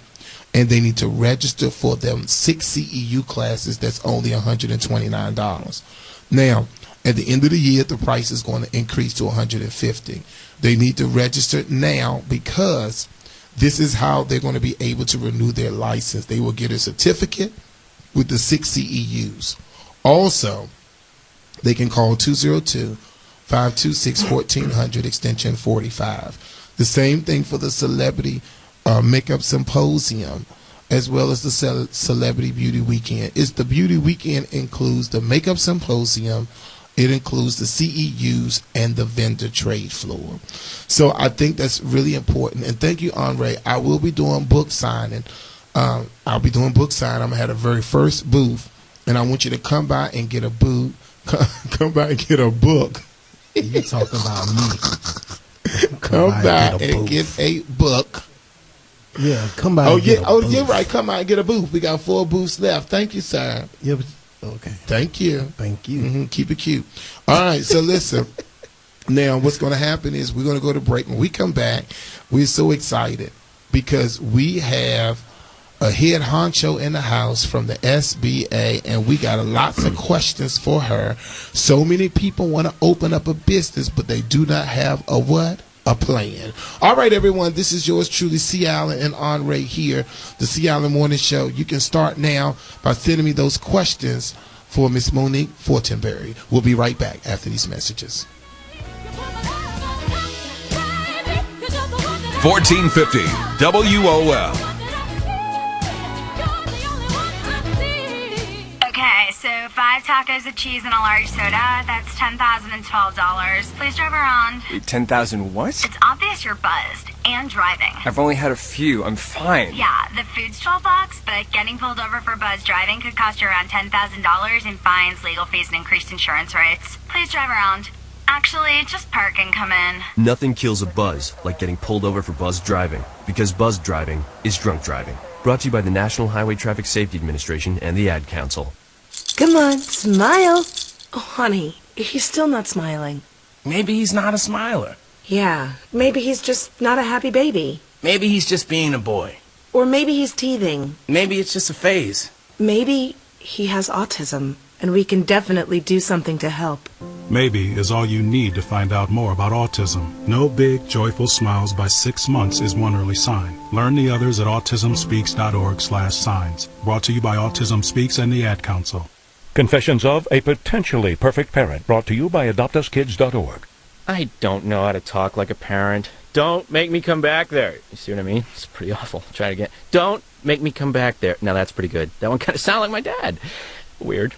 and they need to register for them 6 CEU classes. That's only $129. Now, at the end of the year, the price is going to increase to $150. They need to register now, because this is how they're going to be able to renew their license. They will get a certificate with the 6 CEUs. Also, they can call 202-526-1400 extension 45. The same thing for the Celebrity Makeup Symposium, as well as the Celebrity Beauty Weekend. The Beauty Weekend includes the Makeup Symposium, it includes the CEUs and the vendor trade floor. So I think that's really important. And thank you, Andre. I will be doing book signing. I'll be doing book signing. I'm going to have the very first booth, and I want you to come by and get a booth. Come by and get a book. You talking about me? Come by and get a book. Yeah, come by. You're right. Come by and get a booth. We got 4 booths left. Thank you, sir. Yeah, okay. Thank you. Thank you. Mm-hmm. Keep it cute. All right. So listen. Now, what's going to happen is we're going to go to break. When we come back, we're so excited because we have a head honcho in the house from the SBA, and we got lots of questions for her. So many people want to open up a business, but they do not have a what? A plan. All right, everyone, this is yours truly, C. Allen and Andre here, the C. Allen Morning Show. You can start now by sending me those questions for Miss Monique Fortenberry. We'll be right back after these messages. 1450 WOL. Okay, so 5 tacos of cheese and a large soda, that's $10,012. Please drive around. 10,000 what? It's obvious you're buzzed and driving. I've only had a few. I'm fine. Yeah, the food's $12, but getting pulled over for buzz driving could cost you around $10,000 in fines, legal fees, and increased insurance rates. Please drive around. Actually, just park and come in. Nothing kills a buzz like getting pulled over for buzz driving, because buzz driving is drunk driving. Brought to you by the National Highway Traffic Safety Administration and the Ad Council. Come on, smile. Oh, honey, he's still not smiling. Maybe he's not a smiler. Yeah, maybe he's just not a happy baby. Maybe he's just being a boy. Or maybe he's teething. Maybe it's just a phase. Maybe he has autism, and we can definitely do something to help. Maybe is all you need to find out more about autism. No big, joyful smiles by 6 months is one early sign. Learn the others at autismspeaks.org/signs. Brought to you by Autism Speaks and the Ad Council. Confessions of a Potentially Perfect Parent, brought to you by AdoptUsKids.org. I don't know how to talk like a parent. Don't make me come back there. You see what I mean? It's pretty awful. Try it again. Don't make me come back there. Now that's pretty good. That one kind of sounded like my dad. Weird.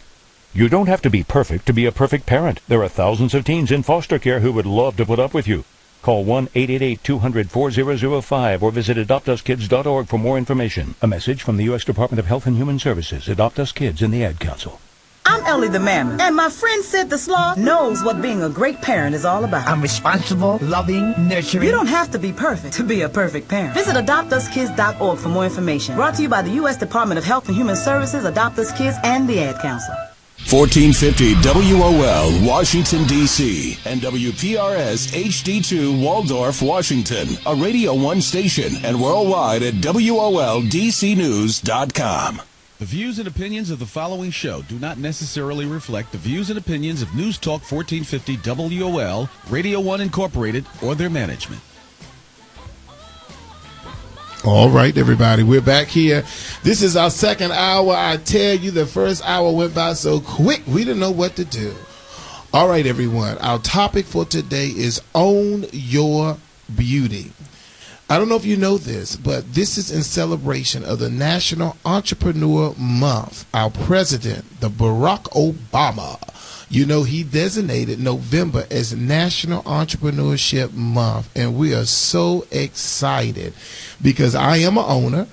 You don't have to be perfect to be a perfect parent. There are thousands of teens in foster care who would love to put up with you. Call 1-888-200-4005 or visit AdoptUsKids.org for more information. A message from the U.S. Department of Health and Human Services, Adopt Us Kids, and the Ad Council. I'm Ellie the Mammoth, and my friend Sid the Sloth knows what being a great parent is all about. I'm responsible, loving, nurturing. You don't have to be perfect to be a perfect parent. Visit AdoptUsKids.org for more information. Brought to you by the U.S. Department of Health and Human Services, Adopt Us Kids, and the Ad Council. 1450 WOL, Washington, D.C. and WPRS HD2 Waldorf, Washington. A Radio 1 station and worldwide at WOLDCnews.com. The views and opinions of the following show do not necessarily reflect the views and opinions of News Talk 1450 WOL, Radio 1 Incorporated, or their management. All right, everybody, we're back here. This is our second hour. I tell you, the first hour went by so quick, we didn't know what to do. All right, everyone, our topic for today is Own Your Beauty. I don't know if you know this, but this is in celebration of the National Entrepreneur Month. Our president, the Barack Obama, you know, he designated November as National Entrepreneurship Month, and we are so excited because I am an owner,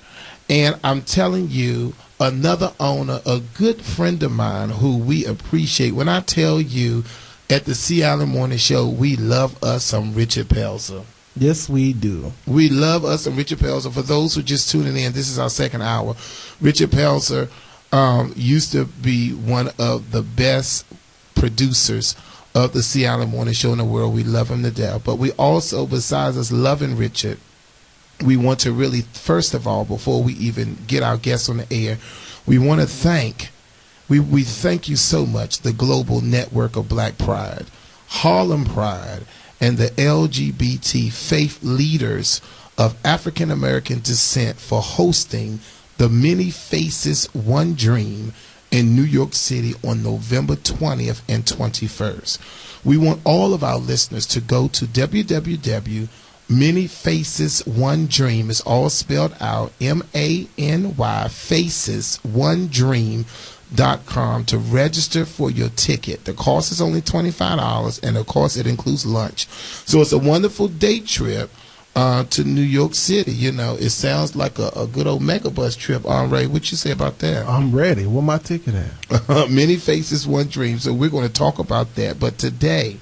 and I'm telling you, another owner, a good friend of mine who we appreciate. When I tell you at the C. Allen Morning Show, we love us some Richard Pelzer. Yes, we do. We love us some Richard Pelzer. For those who are just tuning in, this is our second hour. Richard Pelzer used to be one of the best producers of the C. Allen Morning Show in the world. We love him to death. But we also, besides us loving Richard, we want to really, first of all, before we even get our guests on the air, we want to thank, we thank you so much, the Global Network of Black Pride, Harlem Pride, and the LGBT faith leaders of African American descent for hosting the Many Faces One Dream in New York City on November 20th and 21st. We want all of our listeners to go to www.manyfacesoneDream, it's all spelled out, MANY, facesoneDream.com to register for your ticket. The cost is only $25, and of course it includes lunch. So it's a wonderful day trip to New York City. You know, it sounds like a good old megabus trip. Ray, what you say about that? I'm ready. Where my ticket at? Many Faces, One Dream. So we're going to talk about that. But today,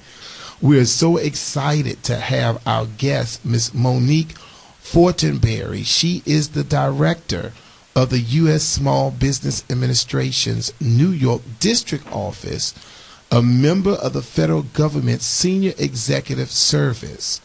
we're so excited to have our guest, Miss Monique Fortenberry. She is the director of the U.S. Small Business Administration's New York District Office, a member of the federal government's Senior Executive Service.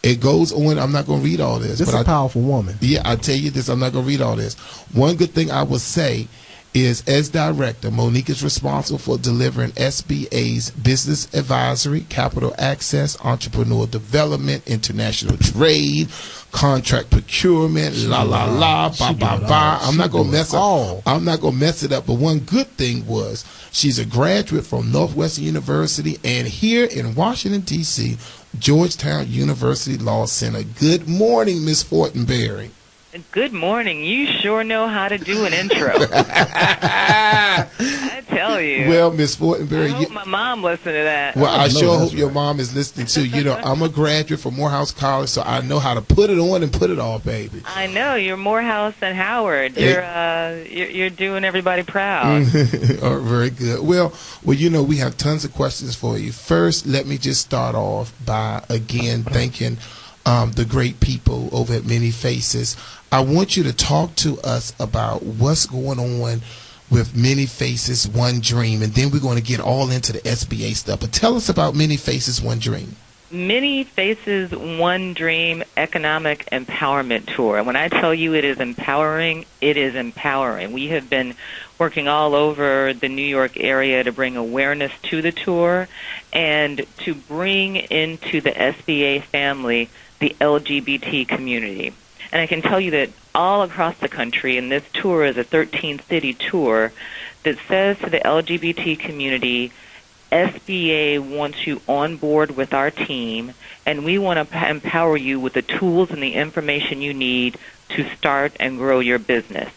It goes on. I'm not going to read all this. This is a powerful woman. Yeah, I tell you this. I'm not going to read all this. One good thing I will say is, as director, Monique is responsible for delivering SBA's business advisory, capital access, entrepreneur development, international trade, contract procurement, I'm not going to mess up. I'm not going to mess it up. But one good thing was she's a graduate from Northwestern University, and here in Washington, D.C., Georgetown University Law Center. Good morning, Miss Fortenberry. Good morning. You sure know how to do an intro. I tell you. Well, Miss Fortenberry, I hope my mom listened to that. Well, I sure hope your mom is listening too. You know, I'm a graduate from Morehouse College, so I know how to put it on and put it off, baby. I know you're Morehouse and Howard. You're doing everybody proud. Oh, very good. Well, you know, we have tons of questions for you. First, let me just start off by again thanking the great people over at Many Faces. I want you to talk to us about what's going on with Many Faces, One Dream, and then we're going to get all into the SBA stuff. But tell us about Many Faces, One Dream. Many Faces, One Dream Economic Empowerment Tour. And when I tell you it is empowering, it is empowering. We have been working all over the New York area to bring awareness to the tour and to bring into the SBA family the LGBT community. And I can tell you that all across the country, and this tour is a 13-city tour, that says to the LGBT community, SBA wants you on board with our team, and we want to empower you with the tools and the information you need to start and grow your business.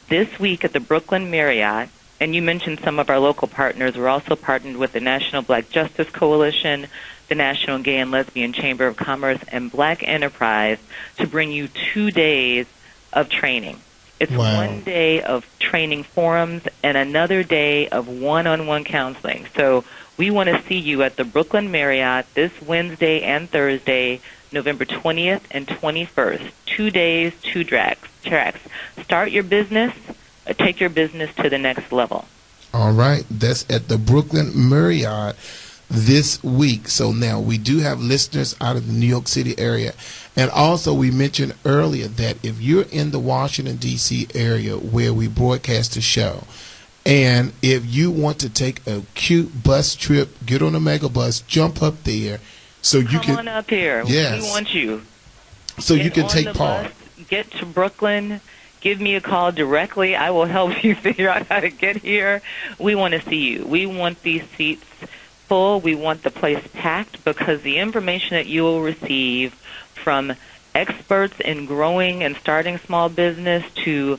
This week at the Brooklyn Marriott, and you mentioned some of our local partners, we're also partnered with the National Black Justice Coalition, the National Gay and Lesbian Chamber of Commerce, and Black Enterprise to bring you 2 days of training. It's 1 day of training forums and another day of one-on-one counseling. So we want to see you at the Brooklyn Marriott this Wednesday and Thursday, November 20th and 21st. 2 days, 2 tracks. Start your business, take your business to the next level. All right. That's at the Brooklyn Marriott this week. So now we do have listeners out of the New York City area. And also we mentioned earlier that if you're in the Washington, D.C. area where we broadcast the show, and if you want to take a cute bus trip, get on a mega bus, jump up there so you can... Come on up here. Yes. We want you. So you can take part. Get to Brooklyn. Give me a call directly. I will help you figure out how to get here. We want to see you. We want these seats full. We want the place packed because the information that you will receive from experts in growing and starting small business to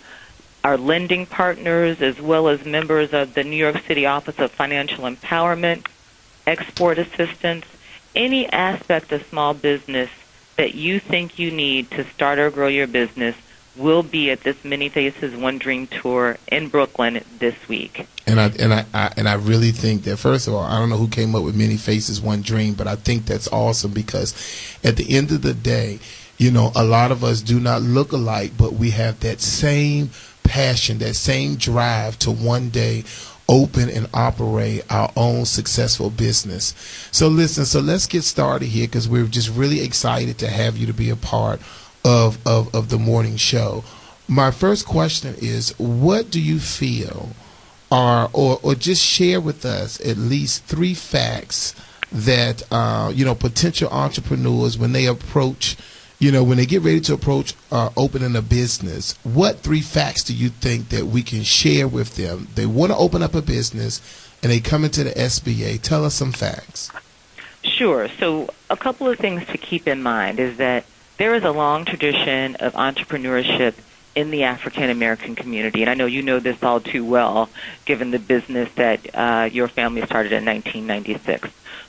our lending partners as well as members of the New York City Office of Financial Empowerment, export assistance, any aspect of small business that you think you need to start or grow your business will be at this Many Faces One Dream tour in Brooklyn this week. And I really think that, first of all, I don't know who came up with Many Faces One Dream, but I think that's awesome because at the end of the day, you know, a lot of us do not look alike, but we have that same passion, that same drive to one day open and operate our own successful business. So listen, so let's get started here because we're just really excited to have you to be a part of the morning show. My first question is, what do you feel are, or just share with us at least 3 facts that, you know, potential entrepreneurs, when they approach, when they get ready to approach opening a business, what 3 facts do you think that we can share with them? They want to open up a business and they come into the SBA. Tell us some facts. Sure. So a couple of things to keep in mind is that there is a long tradition of entrepreneurship in the African American community, and I know you know this all too well, given the business that your family started in 1996.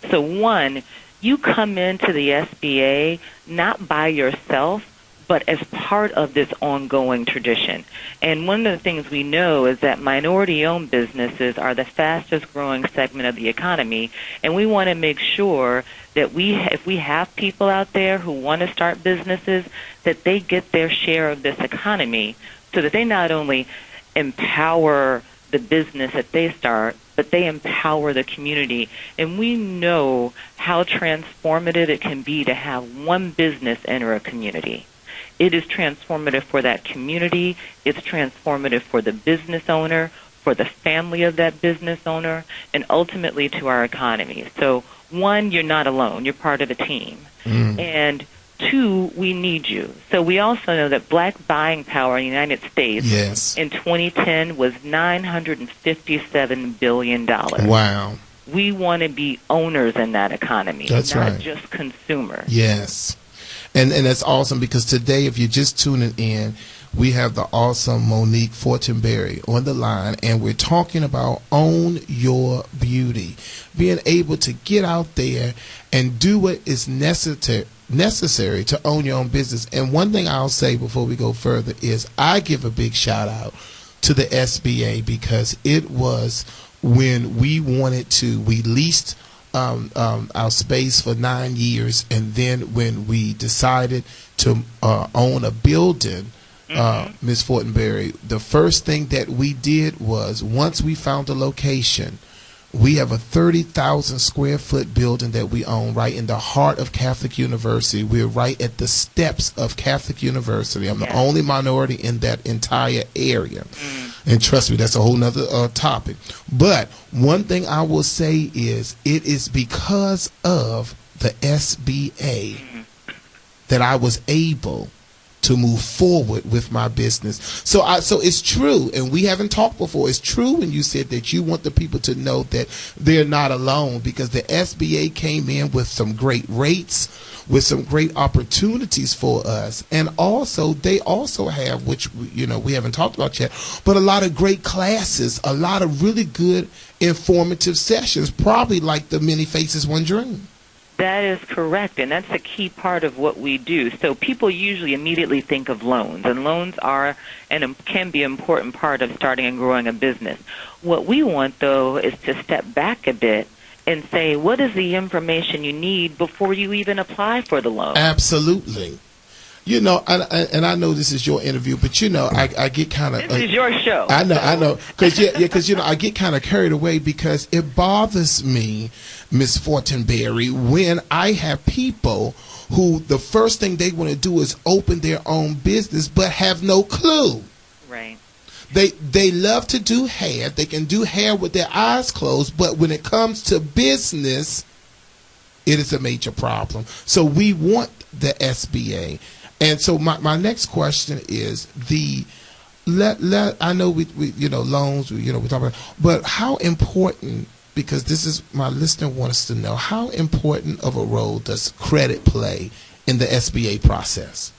So one, you come into the SBA not by yourself, but as part of this ongoing tradition. And one of the things we know is that minority-owned businesses are the fastest-growing segment of the economy, and we want to make sure that if we have people out there who want to start businesses, that they get their share of this economy so that they not only empower the business that they start, but they empower the community. And we know how transformative it can be to have one business enter a community. It is transformative for that community. It's transformative for the business owner, for the family of that business owner, and ultimately to our economy. So, one, you're not alone. You're part of a team. And two, we need you. So we also know that black buying power in the United States in 2010 was $957 billion. Wow. We want to be owners in that economy, not just consumers. Yes. And that's awesome, because today, if you're just tuning in, we have the awesome Monique Fortenberry on the line, and we're talking about Own Your Beauty, being able to get out there and do what is necessary to own your own business. And one thing I'll say before we go further is I give a big shout out to the SBA, because it was when we leased our space for 9 years, and then when we decided to own a building, Ms. Fortenberry, the first thing that we did was, once we found a location, we have a 30,000 square foot building that we own right in the heart of Catholic University. We're right at the steps of Catholic University. I'm the only minority in that entire area. And trust me, that's a whole nother topic. But one thing I will say is, it is because of the SBA that I was able to move forward with my business. So it's true, and we haven't talked before. It's true when you said that you want the people to know that they're not alone, because the SBA came in with some great rates, with some great opportunities for us. And also, they also have, which we haven't talked about yet, but a lot of great classes, a lot of really good informative sessions, probably like the Many Faces, One Dream. That is correct, and that's a key part of what we do. So people usually immediately think of loans, and loans are and can be an important part of starting and growing a business. What we want, though, is to step back a bit and say, what is the information you need before you even apply for the loan? Absolutely. And I know this is your interview, but I get kind of. This is your show. I know, because I get kind of carried away, because it bothers me, Miss Fortenberry, when I have people who the first thing they want to do is open their own business, but have no clue. Right. They love to do hair. They can do hair with their eyes closed, but when it comes to business, it is a major problem. So we want the SBA. And so my next question is I know we loans, we talk about, but how important, because this is my listener wants to know, how important of a role does credit play in the SBA process?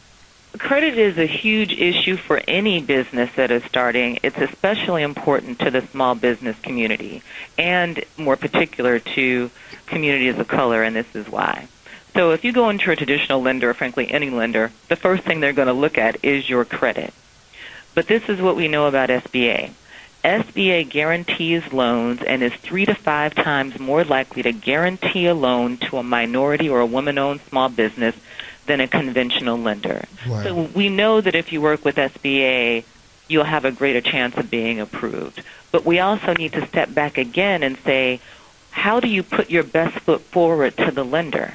Credit is a huge issue for any business that is starting. It's especially important to the small business community, and more particular to communities of color, and this is why. So if you go into a traditional lender, or frankly any lender, the first thing they're going to look at is your credit. But this is what we know about SBA. SBA guarantees loans and is 3 to 5 times more likely to guarantee a loan to a minority or a woman-owned small business than a conventional lender. Wow. So we know that if you work with SBA, you'll have a greater chance of being approved. But we also need to step back again and say, how do you put your best foot forward to the lender?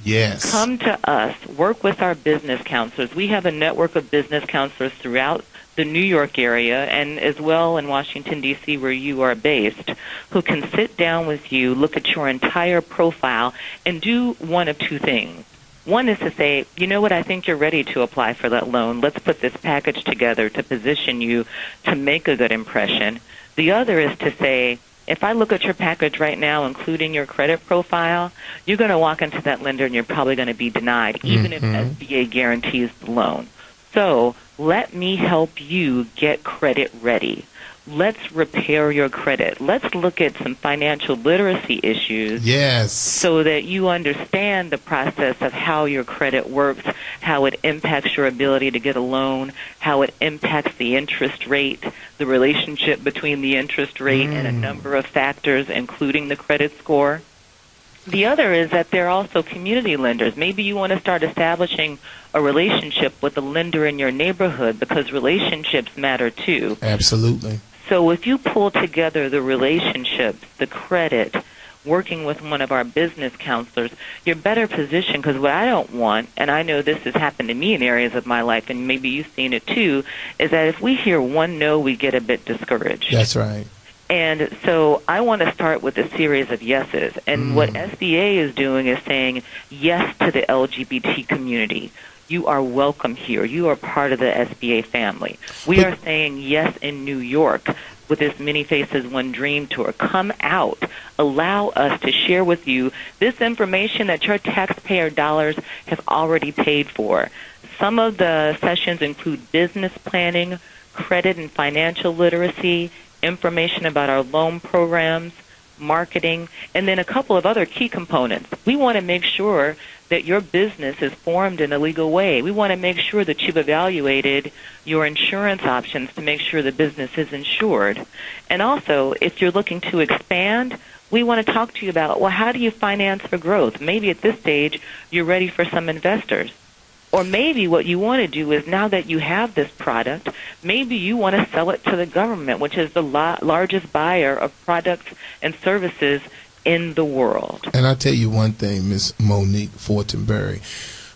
Yes. Come to us, work with our business counselors. We have a network of business counselors throughout the New York area and as well in Washington, D.C., where you are based, who can sit down with you, look at your entire profile, and do one of two things. One is to say, you know what, I think you're ready to apply for that loan. Let's put this package together to position you to make a good impression. The other is to say, if I look at your package right now, including your credit profile, you're going to walk into that lender and you're probably going to be denied, even if SBA guarantees the loan. So let me help you get credit ready. Let's repair your credit. Let's look at some financial literacy issues. Yes. So that you understand the process of how your credit works, how it impacts your ability to get a loan, how it impacts the interest rate, the relationship between the interest rate and a number of factors, including the credit score. The other is that there are also community lenders. Maybe you want to start establishing a relationship with a lender in your neighborhood, because relationships matter too. Absolutely. So if you pull together the relationships, the credit, working with one of our business counselors, you're better positioned, because what I don't want, and I know this has happened to me in areas of my life, and maybe you've seen it too, is that if we hear one no, we get a bit discouraged. That's right. And so I want to start with a series of yeses. And what SBA is doing is saying yes to the LGBT community. You are welcome here. You are part of the SBA family. We are saying yes in New York with this Many Faces, One Dream tour. Come out. Allow us to share with you this information that your taxpayer dollars have already paid for. Some of the sessions include business planning, credit and financial literacy, information about our loan programs, marketing, and then a couple of other key components. We want to make sure that your business is formed in a legal way. We want to make sure that you've evaluated your insurance options to make sure the business is insured. And also, if you're looking to expand, we want to talk to you about, well, how do you finance for growth? Maybe at this stage, you're ready for some investors. Or maybe what you want to do is, now that you have this product, maybe you want to sell it to the government, which is the largest buyer of products and services in the world. And I tell you one thing, Miss Monique Fortenberry,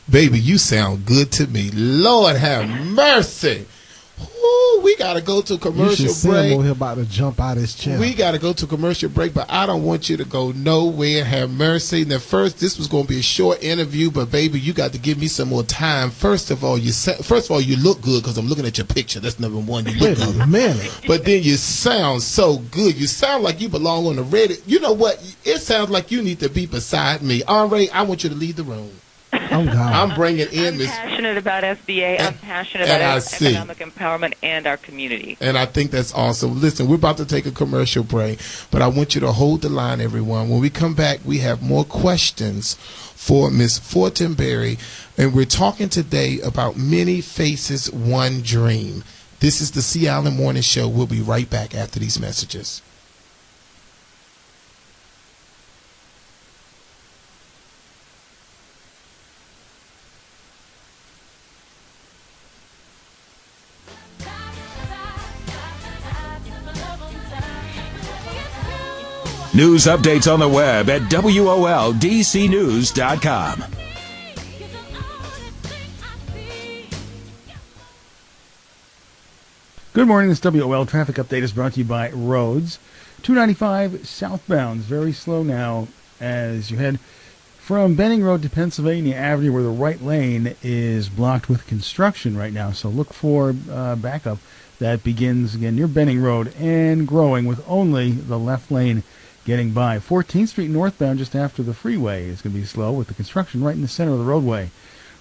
baby, you sound good to me. Lord have mercy. Ooh, we got to go to a commercial break. Over here about to jump out his chair. We got to go to a commercial break, but I don't want you to go nowhere. Have mercy. Now, first, this was going to be a short interview, but baby, you got to give me some more time. First of all, you look good, because I'm looking at your picture. That's number one. You look good. Man. But then you sound so good. You sound like you belong on the Reddit. You know what? It sounds like you need to be beside me. Henri, I want you to leave the room. I'm bringing in Miss. I'm passionate about SBA. I'm passionate about economic empowerment and our community. And I think that's awesome. Listen, we're about to take a commercial break, but I want you to hold the line, everyone. When we come back, we have more questions for Miss Fortenberry, and we're talking today about Many Faces, One Dream. This is the Sea Island Morning Show. We'll be right back after these messages. News updates on the web at WOLDCnews.com. Good morning. This WOL traffic update is brought to you by Roads. 295 southbound is very slow now as you head from Benning Road to Pennsylvania Avenue, where the right lane is blocked with construction right now. So look for backup that begins again near Benning Road and growing, with only the left lane getting by. 14th Street northbound just after the freeway is going to be slow with the construction right in the center of the roadway.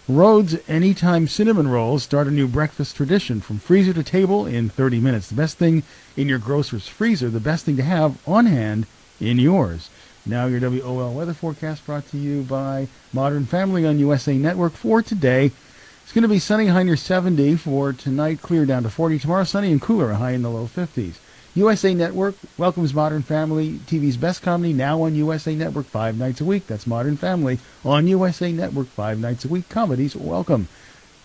Roads Anytime Cinnamon Rolls start a new breakfast tradition, from freezer to table in 30 minutes. The best thing in your grocer's freezer, the best thing to have on hand in yours. Now your WOL weather forecast brought to you by Modern Family on USA Network for today. It's going to be sunny, high near 70 for tonight, clear down to 40. Tomorrow sunny and cooler, a high in the low 50s. USA Network welcomes Modern Family, TV's best comedy, now on USA Network 5 nights a week. That's Modern Family on USA Network 5 nights a week. Comedies welcome.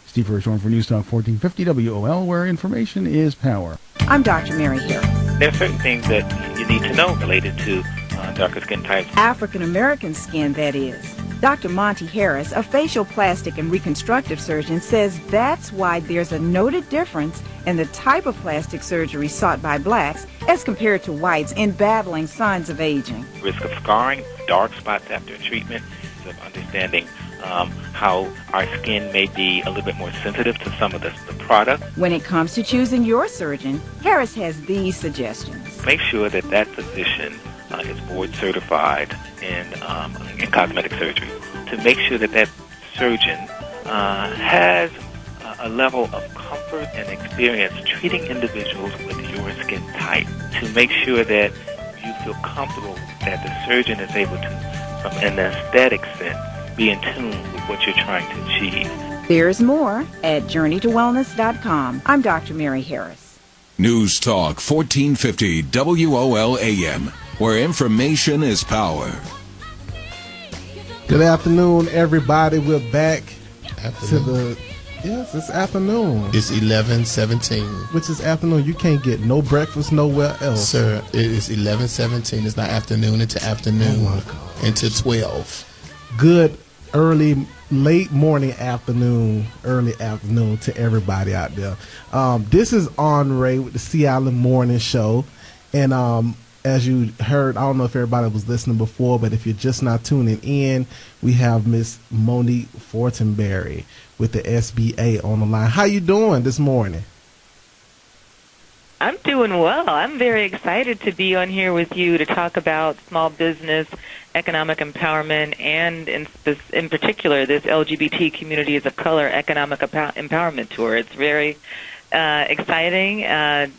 Steve Hirschhorn for News Talk 1450 WOL, where information is power. I'm Dr. Mary here. There are certain things that you need to know related to darker skin types. African American skin, that is. Dr. Monty Harris, a facial plastic and reconstructive surgeon, says that's why there's a noted difference in the type of plastic surgery sought by blacks as compared to whites in battling signs of aging. Risk of scarring, dark spots after treatment, of understanding how our skin may be a little bit more sensitive to some of the product. When it comes to choosing your surgeon, Harris has these suggestions. Make sure that that physician is board certified in cosmetic surgery. To make sure that that surgeon has a level of comfort and experience treating individuals with your skin type. To make sure that you feel comfortable that the surgeon is able to, from an aesthetic sense, be in tune with what you're trying to achieve. There's more at journeytowellness.com. I'm Dr. Mary Harris. News Talk 1450 WOL AM, where information is power. Good afternoon, everybody. We're back to the... Yes, it's afternoon. It's 11:17. Which is afternoon. You can't get no breakfast nowhere else. Sir, it is 11:17. It's not afternoon into afternoon. Oh, my God. Into 12. Good late morning, early afternoon to everybody out there. This is Andre with the Sea Island Morning Show. And as you heard, I don't know if everybody was listening before, but if you're just not tuning in, we have Miss Monique Fortenberry with the SBA on the line. How you doing this morning? I'm doing well. I'm very excited to be on here with you to talk about small business, economic empowerment, and in particular, this LGBT Communities of Color Economic Empowerment Tour. It's very exciting,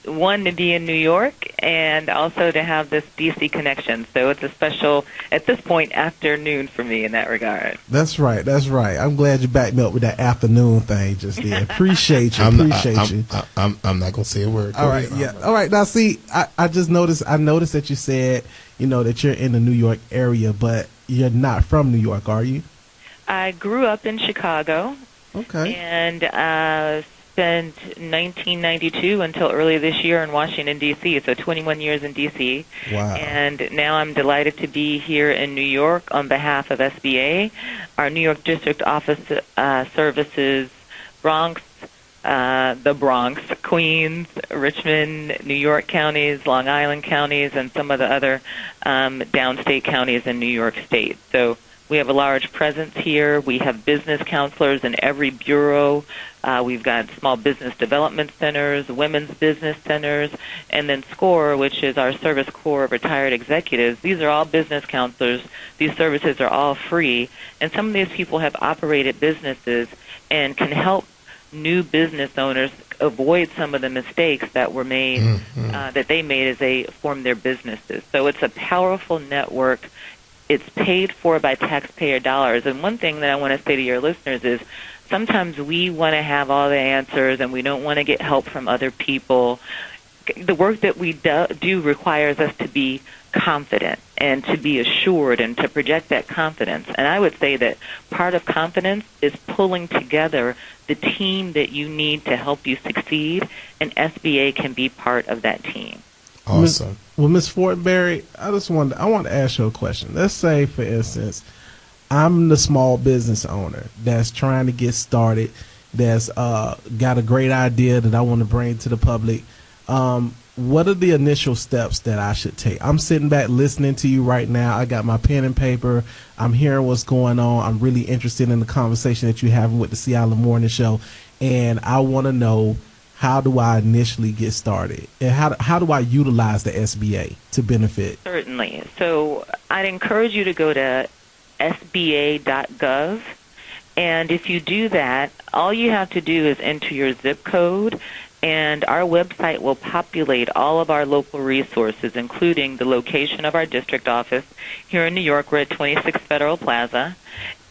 one, to be in New York, and also to have this DC connection. So it's a special, at this point, afternoon for me in that regard. That's right. I'm glad you backed me up with that afternoon thing just there. Appreciate you. I'm not going to say a word. All right, yeah. All right, now see, I just noticed that you said, that you're in the New York area, but you're not from New York, are you? I grew up in Chicago. Okay. And spent 1992 until early this year in Washington, D.C., so 21 years in D.C. Wow. And now I'm delighted to be here in New York on behalf of SBA. Our New York District Office services Bronx, the Bronx, Queens, Richmond, New York counties, Long Island counties, and some of the other downstate counties in New York State. So we have a large presence here. We have business counselors in every bureau. We've got small business development centers, women's business centers, and then SCORE, which is our Service Corps of Retired Executives. These are all business counselors. These services are all free. And some of these people have operated businesses and can help new business owners avoid some of the mistakes that were made, that they made as they formed their businesses. So it's a powerful network. It's paid for by taxpayer dollars. And one thing that I want to say to your listeners is sometimes we want to have all the answers and we don't want to get help from other people. The work that we do requires us to be confident and to be assured and to project that confidence. And I would say that part of confidence is pulling together the team that you need to help you succeed, and SBA can be part of that team. Awesome. Well, Ms. Fortenberry, I want to ask you a question. Let's say, for instance, I'm the small business owner that's trying to get started, that's got a great idea that I want to bring to the public. What are the initial steps that I should take? I'm sitting back listening to you right now. I got my pen and paper. I'm hearing what's going on. I'm really interested in the conversation that you're having with the Sea Island Morning Show, and I want to know, how do I initially get started? And how do I utilize the SBA to benefit? Certainly. So I'd encourage you to go to SBA.gov. And if you do that, all you have to do is enter your zip code, and our website will populate all of our local resources, including the location of our district office. Here in New York, we're at 26 Federal Plaza.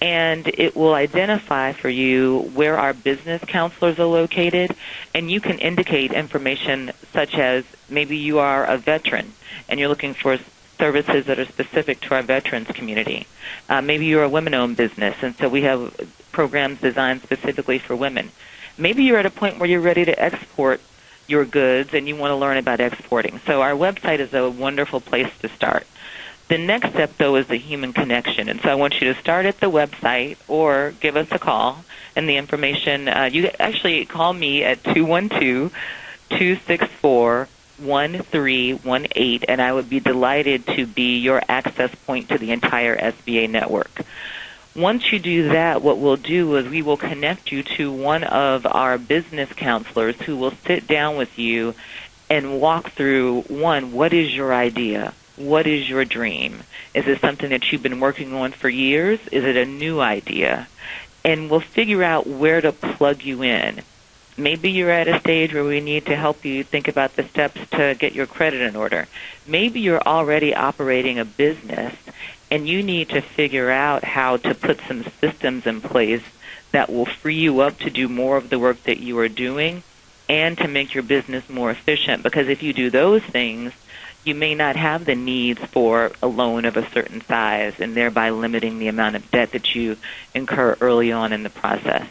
And it will identify for you where our business counselors are located, and you can indicate information such as maybe you are a veteran and you're looking for services that are specific to our veterans community. Maybe you're a women-owned business, and so we have programs designed specifically for women. Maybe you're at a point where you're ready to export your goods and you want to learn about exporting. So our website is a wonderful place to start. The next step, though, is the human connection. And so I want you to start at the website or give us a call. And the information, you actually call me at 212-264-1318, and I would be delighted to be your access point to the entire SBA network. Once you do that, what we'll do is we will connect you to one of our business counselors who will sit down with you and walk through, one, what is your idea? What is your dream? Is it something that you've been working on for years? Is it a new idea? And we'll figure out where to plug you in. Maybe you're at a stage where we need to help you think about the steps to get your credit in order. Maybe you're already operating a business and you need to figure out how to put some systems in place that will free you up to do more of the work that you are doing and to make your business more efficient. Because if you do those things, you may not have the needs for a loan of a certain size and thereby limiting the amount of debt that you incur early on in the process.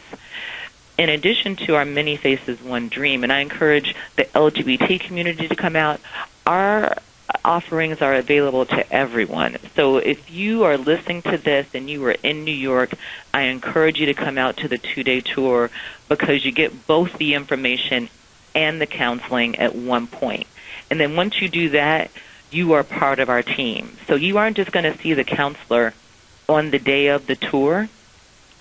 In addition to our Many Faces, One Dream, and I encourage the LGBT community to come out, our offerings are available to everyone. So if you are listening to this and you are in New York, I encourage you to come out to the 2-day tour because you get both the information and the counseling at one point. And then once you do that, you are part of our team. So you aren't just going to see the counselor on the day of the tour.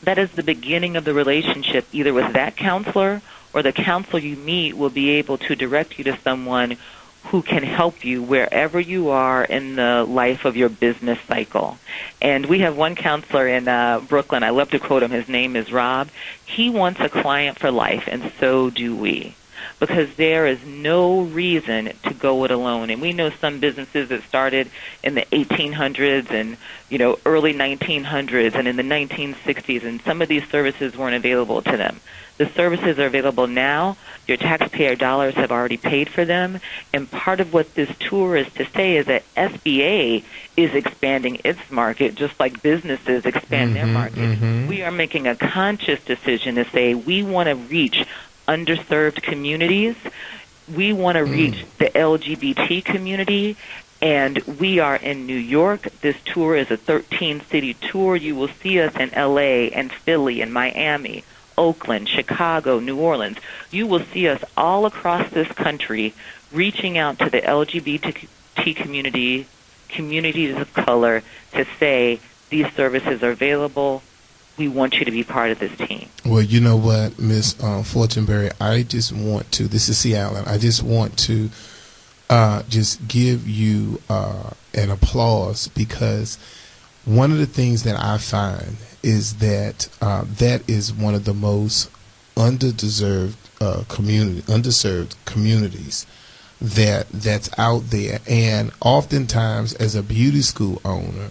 That is the beginning of the relationship, either with that counselor or the counselor you meet will be able to direct you to someone who can help you wherever you are in the life of your business cycle. And we have one counselor in Brooklyn. I love to quote him. His name is Rob. He wants a client for life, and so do we. Because there is no reason to go it alone. And we know some businesses that started in the 1800s and, early 1900s and in the 1960s, and some of these services weren't available to them. The services are available now. Your taxpayer dollars have already paid for them. And part of what this tour is to say is that SBA is expanding its market just like businesses expand their market. We are making a conscious decision to say we want to reach underserved communities. We want to reach the LGBT community, and we are in New York. This tour is a 13-city tour. You will see us in L.A. and Philly and Miami, Oakland, Chicago, New Orleans. You will see us all across this country reaching out to the LGBT community, communities of color, to say these services are available. We want you to be part of this team. Well, you know what, Ms. Fortenberry, I just want to, this is C. Allen, I just want to just give you an applause, because one of the things that I find is that that is one of the most underserved communities that's out there. And oftentimes, as a beauty school owner,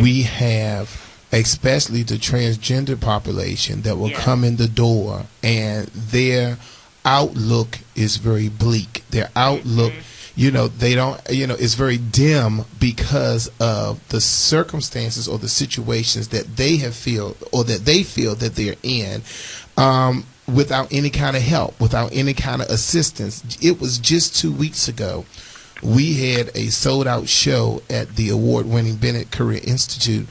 we have especially the transgender population that will come in the door, and their outlook is very bleak. Their outlook, they don't, it's very dim because of the circumstances or the situations that they have feel that they're in, without any kind of help, without any kind of assistance. It was just 2 weeks ago we had a sold-out show at the award-winning Bennett Career Institute.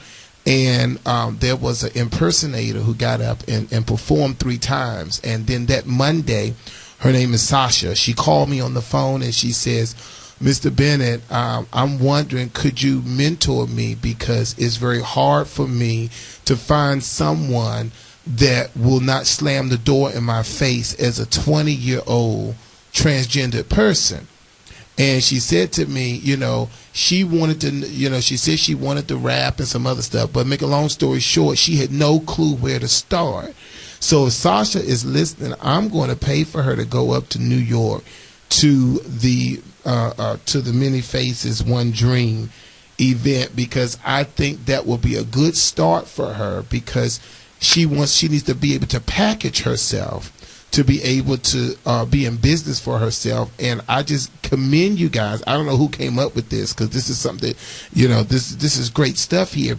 And there was an impersonator who got up and performed 3 times. And then that Monday, her name is Sasha, she called me on the phone and she says, Mr. Bennett, I'm wondering, could you mentor me? Because it's very hard for me to find someone that will not slam the door in my face as a 20-year-old transgender person. And she said to me, she wanted to, she said she wanted to rap and some other stuff. But make a long story short, she had no clue where to start. So if Sasha is listening, I'm going to pay for her to go up to New York to the Many Faces, One Dream event, because I think that will be a good start for her, because she needs to be able to package herself to be able to be in business for herself. And I just commend you guys. I don't know who came up with this, because this is something, this is great stuff here,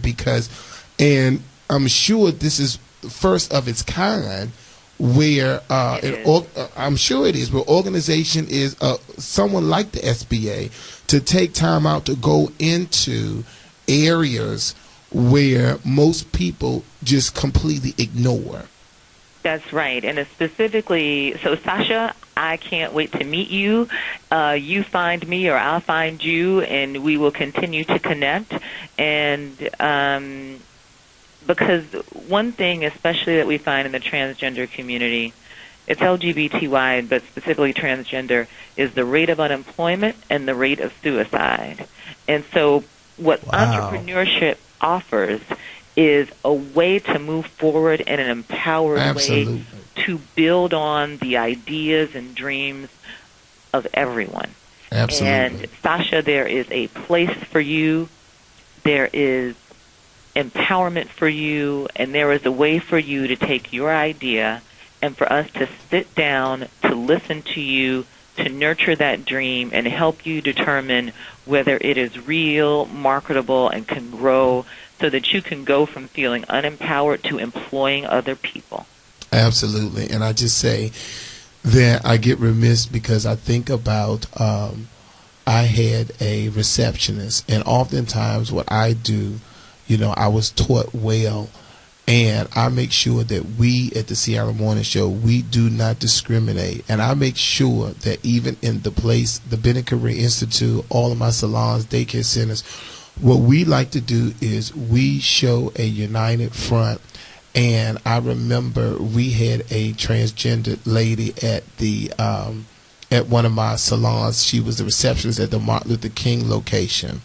and I'm sure this is first of its kind, where I'm sure it is, where organization is someone like the SBA to take time out to go into areas where most people just completely ignore. That's right. And specifically, so Sasha, I can't wait to meet you. You find me or I'll find you, and we will continue to connect. And because one thing, especially that we find in the transgender community, it's LGBT-wide, but specifically transgender, is the rate of unemployment and the rate of suicide. And so what entrepreneurship offers is a way to move forward in an empowered way to build on the ideas and dreams of everyone. Absolutely. And Sasha, there is a place for you. There is empowerment for you, and there is a way for you to take your idea and for us to sit down, to listen to you, to nurture that dream and help you determine whether it is real, marketable, and can grow so that you can go from feeling unempowered to employing other people. Absolutely. And I just say that I get remiss because I think about I had a receptionist, and oftentimes what I do, I was taught well. And I make sure that we at the Sierra Morning Show, we do not discriminate. And I make sure that even in the place, the Bennett Career Institute, all of my salons, daycare centers, what we like to do is we show a united front. And I remember we had a transgender lady at one of my salons. She was the receptionist at the Martin Luther King location.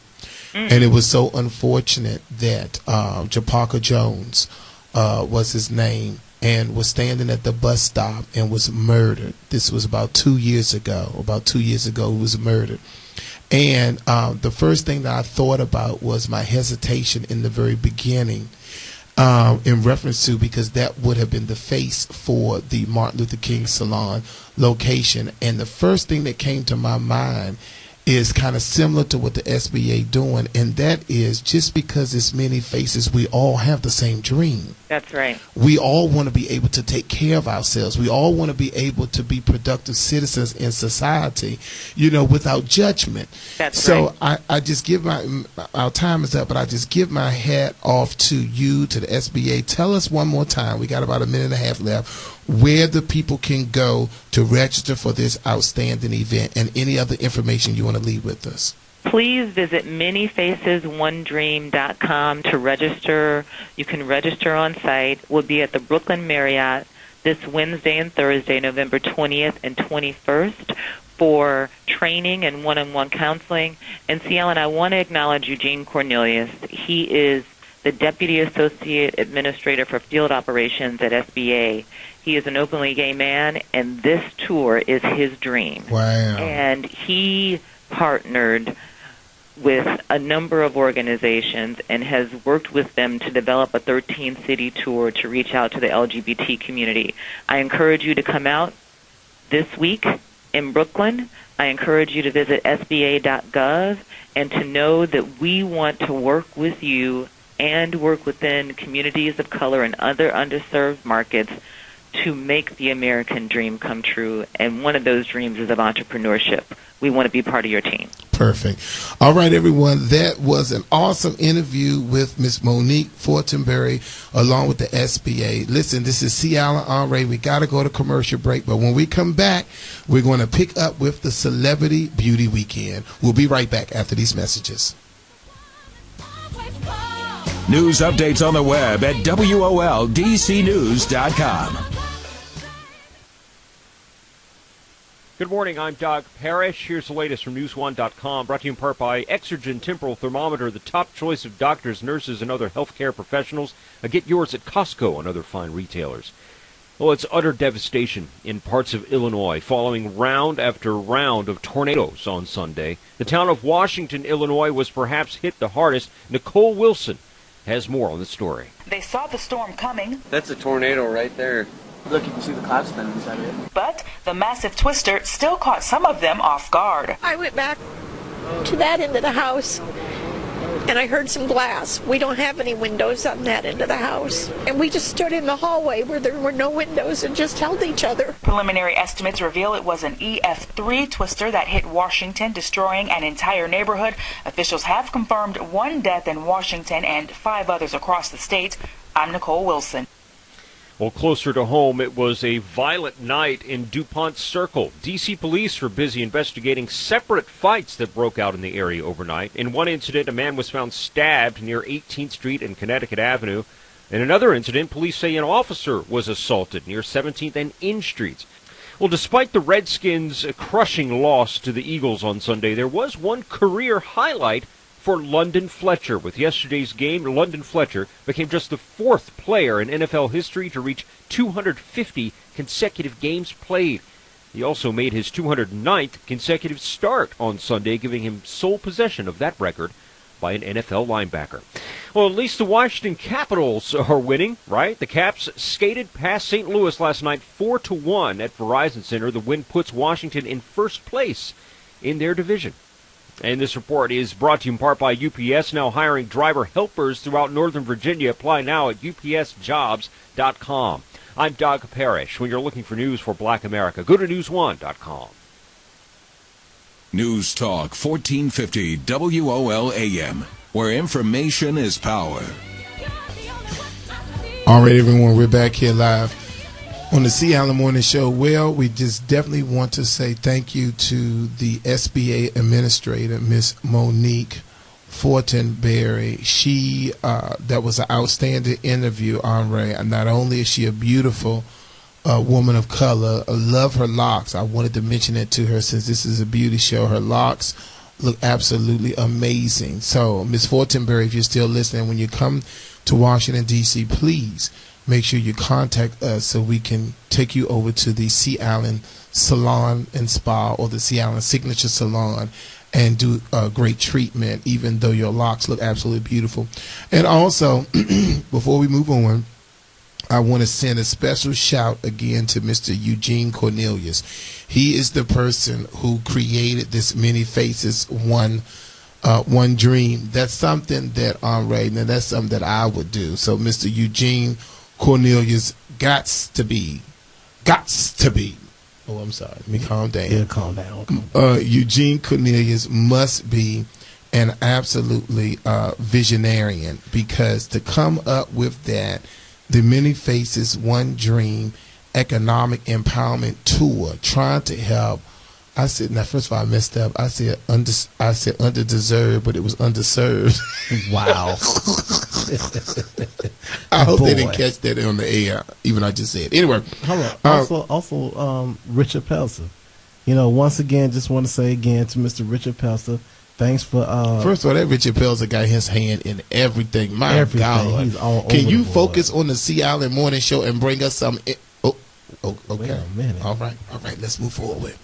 And it was so unfortunate that Japaka Jones was his name, and was standing at the bus stop and was murdered. This was about 2 years ago. He was murdered. And the first thing that I thought about was my hesitation in the very beginning in reference to, because that would have been the face for the Martin Luther King Salon location. And the first thing that came to my mind is kind of similar to what the SBA doing, and that is just because it's many faces, we all have the same dream. That's right. We all want to be able to take care of ourselves. We all want to be able to be productive citizens in society, without judgment. That's right. So I just give our time is up, but I just give my hat off to you, to the SBA. Tell us one more time, we got about a minute and a half left, where the people can go to register for this outstanding event, and any other information you want to leave with us. Please visit manyfacesonedream.com to register. You can register on site. We'll be at the Brooklyn Marriott this Wednesday and Thursday, November 20th and 21st, for training and one-on-one counseling. And Cialan, I want to acknowledge Eugene Cornelius. He is the Deputy Associate Administrator for Field Operations at SBA. He is an openly gay man, and this tour is his dream. Wow. And he partnered with a number of organizations and has worked with them to develop a 13-city tour to reach out to the LGBT community. I encourage you to come out this week in Brooklyn. I encourage you to visit SBA.gov and to know that we want to work with you and work within communities of color and other underserved markets to make the American dream come true. And one of those dreams is of entrepreneurship. We want to be part of your team. Perfect. All right, everyone. That was an awesome interview with Miss Monique Fortenberry along with the SBA. Listen, this is Cialan Henry. We got to go to commercial break, but when we come back, we're going to pick up with the Celebrity Beauty Weekend. We'll be right back after these messages. News updates on the web at WOLDCnews.com. Good morning, I'm Doug Parrish. Here's the latest from News1.com, brought to you in part by Exergen Temporal Thermometer, the top choice of doctors, nurses, and other healthcare professionals. Get yours at Costco and other fine retailers. Well, it's utter devastation in parts of Illinois following round after round of tornadoes on Sunday. The town of Washington, Illinois was perhaps hit the hardest. Nicole Wilson has more on the story. They saw the storm coming. That's a tornado right there. Look, you can see the clouds spinning inside of it. But the massive twister still caught some of them off guard. I went back to that end of the house, and I heard some glass. We don't have any windows on that end of the house. And we just stood in the hallway where there were no windows and just held each other. Preliminary estimates reveal it was an EF3 twister that hit Washington, destroying an entire neighborhood. Officials have confirmed 1 death in Washington and 5 others across the state. I'm Nicole Wilson. Well, closer to home, it was a violent night in DuPont Circle. D.C. police were busy investigating separate fights that broke out in the area overnight. In one incident, a man was found stabbed near 18th Street and Connecticut Avenue. In another incident, police say an officer was assaulted near 17th and Inge Streets. Well, despite the Redskins' crushing loss to the Eagles on Sunday, there was one career highlight for London Fletcher. With yesterday's game, London Fletcher became just the 4th player in NFL history to reach 250 consecutive games played. He also made his 209th consecutive start on Sunday, giving him sole possession of that record by an NFL linebacker. Well, at least the Washington Capitals are winning, right? The Caps skated past St. Louis last night 4-1 at Verizon Center. The win puts Washington in first place in their division. And this report is brought to you in part by UPS, now hiring driver helpers throughout Northern Virginia. Apply now at upsjobs.com. I'm Doug Parrish. When you're looking for news for Black America, go to newsone.com. News Talk 1450 WOL AM, where information is power. All right, everyone, we're back here live on the C. Allen Morning Show. Well, we just definitely want to say thank you to the SBA administrator, Miss Monique Fortenberry. She, that was an outstanding interview, Henri. And not only is she a beautiful woman of color, I love her locks. I wanted to mention it to her since this is a beauty show. Her locks look absolutely amazing. So, Miss Fortenberry, if you're still listening, when you come to Washington, D.C., please make sure you contact us so we can take you over to the C. Allen Salon and Spa or the C. Allen Signature Salon and do a great treatment, even though your locks look absolutely beautiful. And also, before we move on, I want to send a special shout again to Mr. Eugene Cornelius. He is the person who created this Many Faces One Dream. That's something that Henri, now that's something that I would do. So Mr. Eugene Cornelius gots to be. Oh, I'm sorry. Let me calm down. Yeah, calm down. Eugene Cornelius must be an absolutely visionarian, because to come up with that, the Many Faces One Dream economic empowerment tour, trying to help. I said, now first of all, I messed up. I said underdeserved, but it was underserved. Wow. I hope they didn't catch that on the air, even I just said. Anyway. Also, Richard Pelzer. You know, once again, just want to say again to Mr. Richard Pelzer, thanks for. First of all, that Richard Pelzer got his hand in everything. My God. He's all Can over you the focus on the C. Allen Morning Show and bring us some? Okay. Wait a minute. All right. Let's move forward.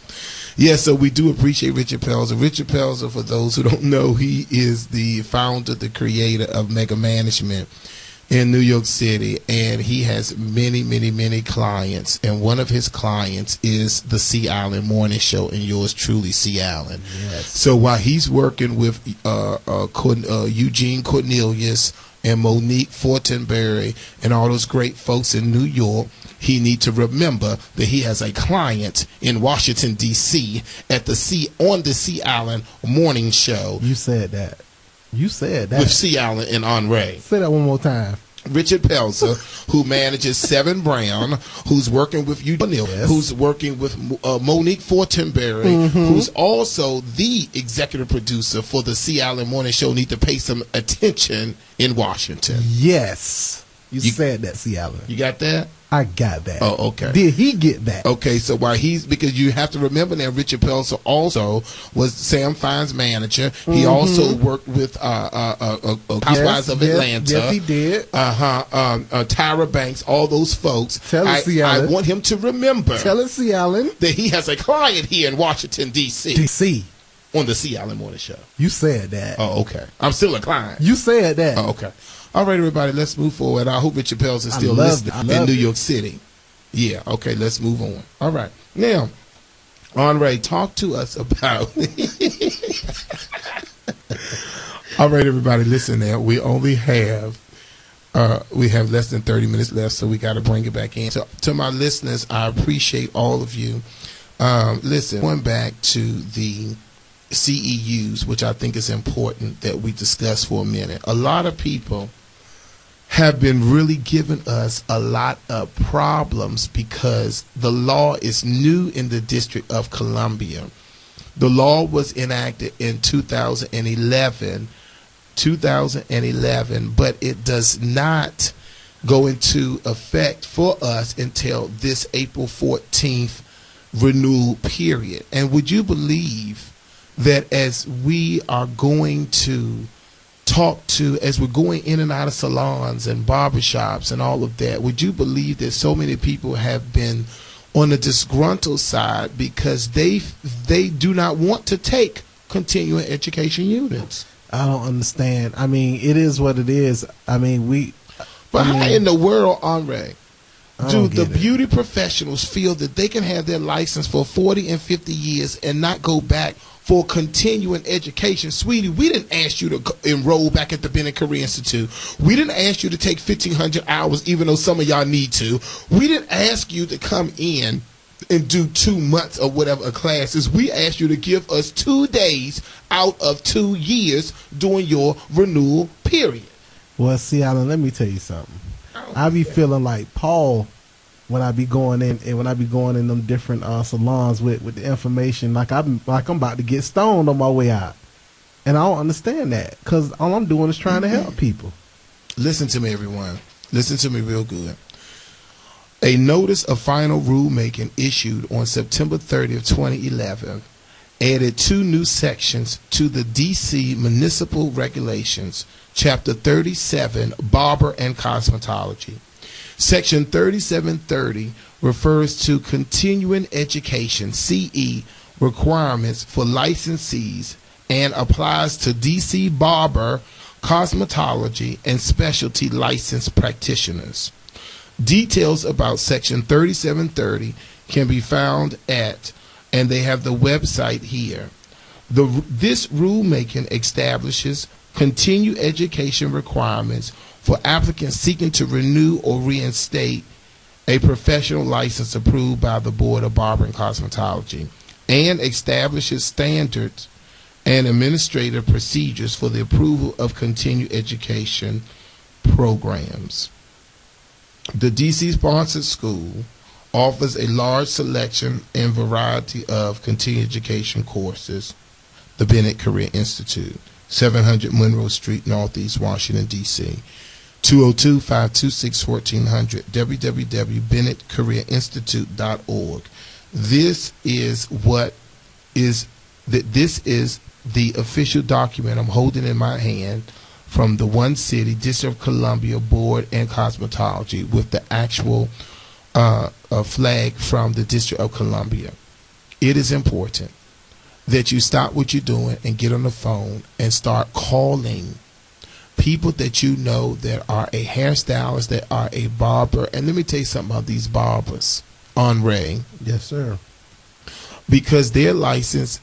Yeah, so we do appreciate Richard Pelzer. Richard Pelzer, for those who don't know, he is the founder, the creator of Mega Management in New York City, and he has many, many, many clients. And one of his clients is the C. Allen Morning Show, and yours truly, C. Allen. Yes. So while he's working with Eugene Cornelius and Monique Fortenberry and all those great folks in New York, he needs to remember that he has a client in Washington, D.C. on the C. Allen Morning Show. You said that. With C. Allen and Henri. Say that one more time. Richard Pelzer, who manages Seven Brown, who's working with Eugene, who's working with Monique Fortenberry, who's also the executive producer for the C. Allen Morning Show, need to pay some attention in Washington. Yes. You said that, C. Allen. You got that? I got that. Oh, okay. Did he get that? Okay, so because you have to remember that Richard Pelzer also was Sam Fine's manager. He also worked with Housewives of Atlanta. Yes, he did. Tyra Banks, all those folks. Tell us, C. Allen. I want him to remember. Tell us, C. Allen, that he has a client here in Washington, D.C. On the C. Allen Morning Show. You said that. Oh, okay. I'm still a client. You said that. Oh, okay. All right, everybody, let's move forward. I hope Richard Pelzer is still listening in New York City. Yeah, okay, let's move on. All right. Now, Henri, talk to us about... All right, everybody, listen now. We only have... we have less than 30 minutes left, so we got to bring it back in. So, to my listeners, I appreciate all of you. Listen, going back to the CEUs, which I think is important that we discuss for a minute. A lot of people have been really giving us a lot of problems because the law is new in the District of Columbia. The law was enacted in 2011, but it does not go into effect for us until this April 14th renewal period. And would you believe that as we are going to as we're going in and out of salons and barbershops and all of that, would you believe that so many people have been on the disgruntled side because they do not want to take continuing education units? I don't understand. I mean, it is what it is. I mean, how in the world, Andre, do the beauty professionals feel that they can have their license for 40 and 50 years and not go back for continuing education? Sweetie, we didn't ask you to enroll back at the Bennett Career Institute. We didn't ask you to take 1,500 hours, even though some of y'all need to. We didn't ask you to come in and do 2 months or whatever of classes. We asked you to give us 2 days out of 2 years during your renewal period. Well, see, Alan, let me tell you something. I be feeling like Paul when I be going in, and when I be going in them different salons with the information, like I'm about to get stoned on my way out, and I don't understand that because all I'm doing is trying to help people. Listen to me, everyone. Listen to me real good. A notice of final rulemaking issued on September 30th, 2011, added 2 new sections to the D.C. Municipal Regulations, Chapter 37, Barber and Cosmetology. Section 3730 refers to continuing education, CE, requirements for licensees and applies to D.C. barber, cosmetology, and specialty licensed practitioners. Details about Section 3730 can be found at, and they have the website here. This rulemaking establishes continued education requirements for applicants seeking to renew or reinstate a professional license approved by the Board of Barber and Cosmetology, and establishes standards and administrative procedures for the approval of continued education programs. The DC sponsored school offers a large selection and variety of continuing education courses. The Bennett Career Institute, 700 Monroe Street, Northeast Washington, D.C. 202-526-1400, www.bennettcareerinstitute.org. This is the official document I'm holding in my hand from the One City District of Columbia Board and Cosmetology with the actual flag from the District of Columbia. It is important that you stop what you're doing and get on the phone and start calling people that you know that are a hairstylist, that are a barber. And let me tell you something about these barbers, Henri. Yes, sir. Because their license,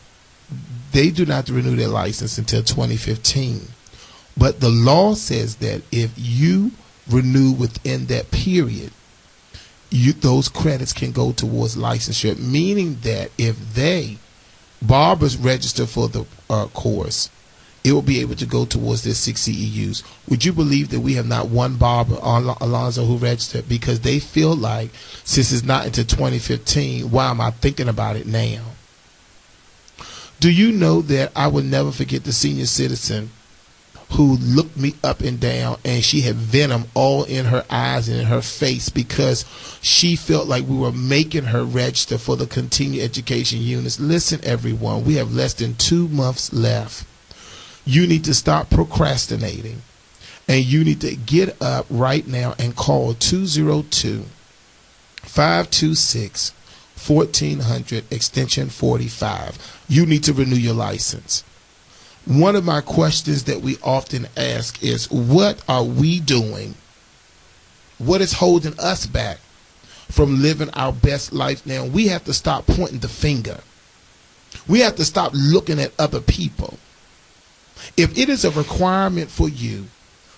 they do not renew their license until 2015. But the law says that if you renew within that period, those credits can go towards licensure, meaning that if barbers register for the course, it will be able to go towards their 6 CEUs. Would you believe that we have not one barber, Alonzo, who registered because they feel like since it's not until 2015, why am I thinking about it now? Do you know that I will never forget the senior citizen who looked me up and down, and she had venom all in her eyes and in her face because she felt like we were making her register for the continuing education units? Listen, everyone, we have less than 2 months left. You need to stop procrastinating, and you need to get up right now and call 202-526-1400 extension 45. You need to renew your license. One of my questions that we often ask is, what are we doing? What is holding us back from living our best life now? We have to stop pointing the finger. We have to stop looking at other people. If it is a requirement for you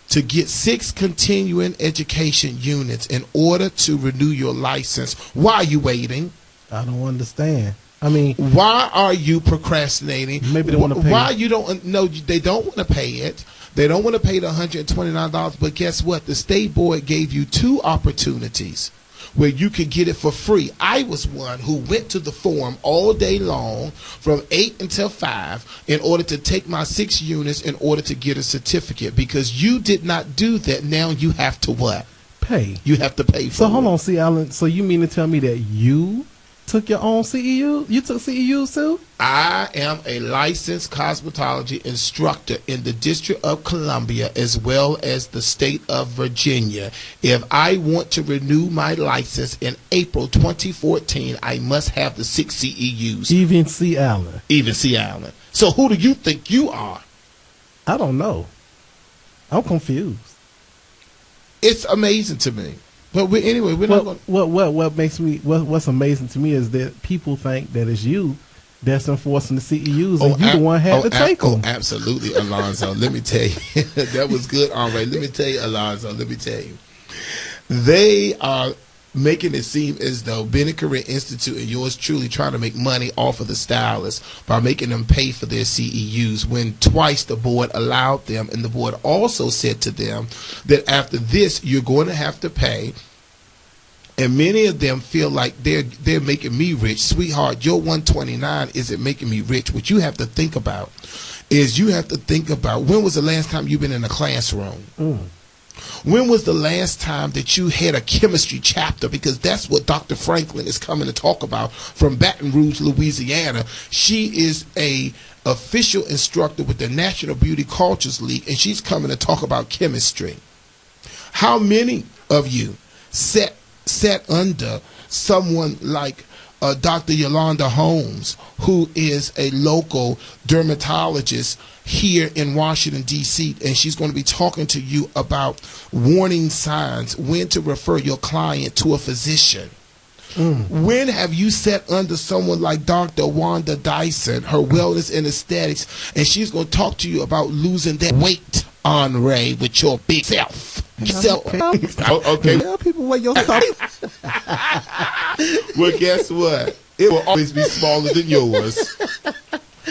to get 6 continuing education units in order to renew your license, why are you waiting? I don't understand. I mean, why are you procrastinating? Maybe they want to pay. Why you don't? No, they don't want to pay it. They don't want to pay the $129. But guess what? The state board gave you 2 opportunities where you could get it for free. I was one who went to the forum all day long from 8 until 5 in order to take my 6 units in order to get a certificate. Because you did not do that, now you have to what? pay. You have to pay for it. So hold on, C. Allen. So you mean to tell me that you took your own CEU? You took CEUs too? I am a licensed cosmetology instructor in the District of Columbia as well as the state of Virginia. If I want to renew my license in April 2014, I must have the 6 CEUs. Even C. Allen. Even C. Allen. So who do you think you are? I don't know. I'm confused. It's amazing to me. But anyway, we're not going. What makes me what's amazing to me is that people think that it's you that's enforcing the CEUs, and you the one had to take them. Absolutely, Alonzo. Let me tell you, that was good. All right, let me tell you, Alonzo. Let me tell you, they are making it seem as though Bennett Career Institute and yours truly trying to make money off of the stylists by making them pay for their CEUs, when twice the board allowed them, and the board also said to them that after this you're going to have to pay. And many of them feel like they're making me rich. Sweetheart, your 129 isn't making me rich. What you have to think about is when was the last time you've been in a classroom? When was the last time that you had a chemistry chapter? Because that's what Dr. Franklin is coming to talk about from Baton Rouge, Louisiana. She is a official instructor with the National Beauty Cultures League, and she's coming to talk about chemistry. How many of you sat under someone like Dr. Yolanda Holmes, who is a local dermatologist here in Washington, D.C., and she's going to be talking to you about warning signs, when to refer your client to a physician. When have you sat under someone like Dr. Wanda Dyson, her wellness and aesthetics, and she's going to talk to you about losing that weight, Henri, with your big self? Okay. Tell people where your stuff. Well, guess what? It will always be smaller than yours.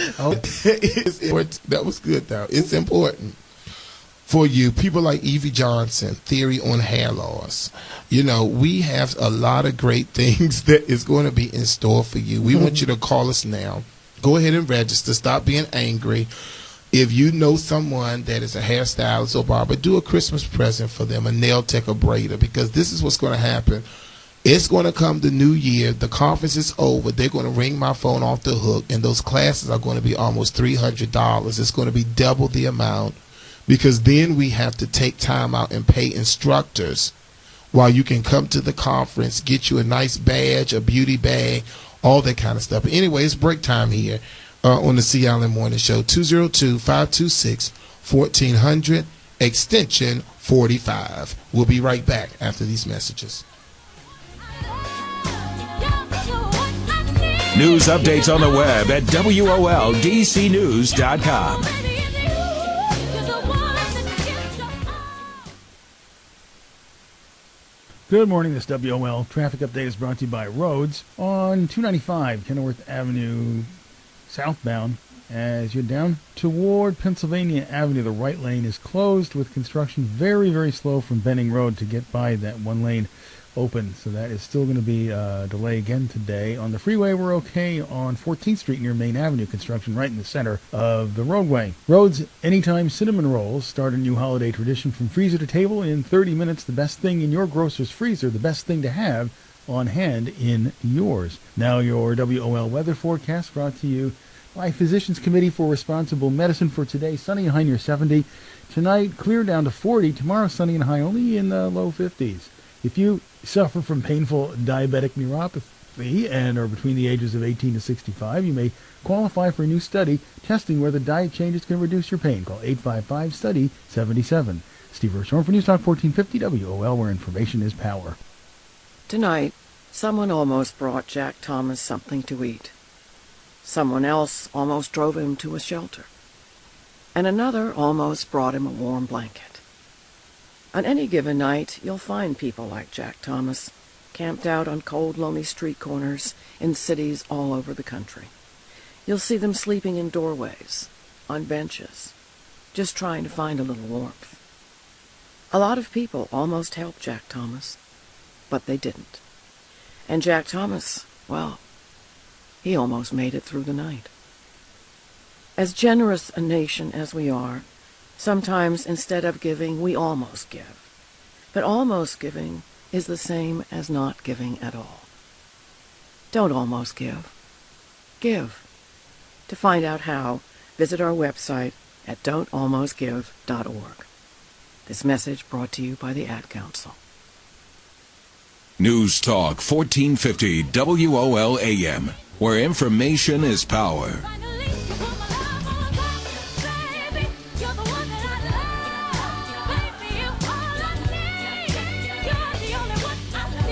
That was good, though. It's important for you. People like Evie Johnson, Theory on Hair Loss. You know, we have a lot of great things that is going to be in store for you. We want you to call us now. Go ahead and register. Stop being angry. If you know someone that is a hairstylist or barber, do a Christmas present for them, a nail tech or braider, because this is what's going to happen. It's going to come the new year. The conference is over. They're going to ring my phone off the hook, and those classes are going to be almost $300. It's going to be double the amount, because then we have to take time out and pay instructors while you can come to the conference, get you a nice badge, a beauty bag, all that kind of stuff. But anyway, it's break time here. On the C. Allen Morning Show, 202-526-1400, extension 45. We'll be right back after these messages. News updates on the web at WOLDCnews.com. Good morning. This WOL traffic update is brought to you by Roads on 295 Kenilworth Avenue southbound. As you're down toward Pennsylvania Avenue, the right lane is closed with construction very, very slow from Benning Road to get by that one lane open. So that is still going to be a delay again today. On the freeway, we're okay on 14th Street near Main Avenue. Construction right in the center of the roadway. Roads Anytime Cinnamon Rolls start a new holiday tradition from freezer to table in 30 minutes. The best thing in your grocer's freezer, the best thing to have on hand in yours. Now your WOL weather forecast brought to you by Physicians Committee for Responsible Medicine for today. Sunny and high near 70. Tonight, clear down to 40. Tomorrow, sunny and high only in the low 50s. If you suffer from painful diabetic neuropathy and are between the ages of 18 to 65, you may qualify for a new study testing whether diet changes can reduce your pain. Call 855-STUDY-77. Steve Hirshhorn for News Talk 1450 WOL, where information is power. Tonight, someone almost brought Jack Thomas something to eat. Someone else almost drove him to a shelter. And another almost brought him a warm blanket. On any given night, you'll find people like Jack Thomas, camped out on cold, lonely street corners in cities all over the country. You'll see them sleeping in doorways, on benches, just trying to find a little warmth. A lot of people almost helped Jack Thomas, but they didn't. And Jack Thomas, well, he almost made it through the night. As generous a nation as we are, sometimes instead of giving, we almost give. But almost giving is the same as not giving at all. Don't almost give. Give. To find out how, visit our website at don'talmostgive.org. This message brought to you by the Ad Council. News Talk 1450 WOL AM, where information is power.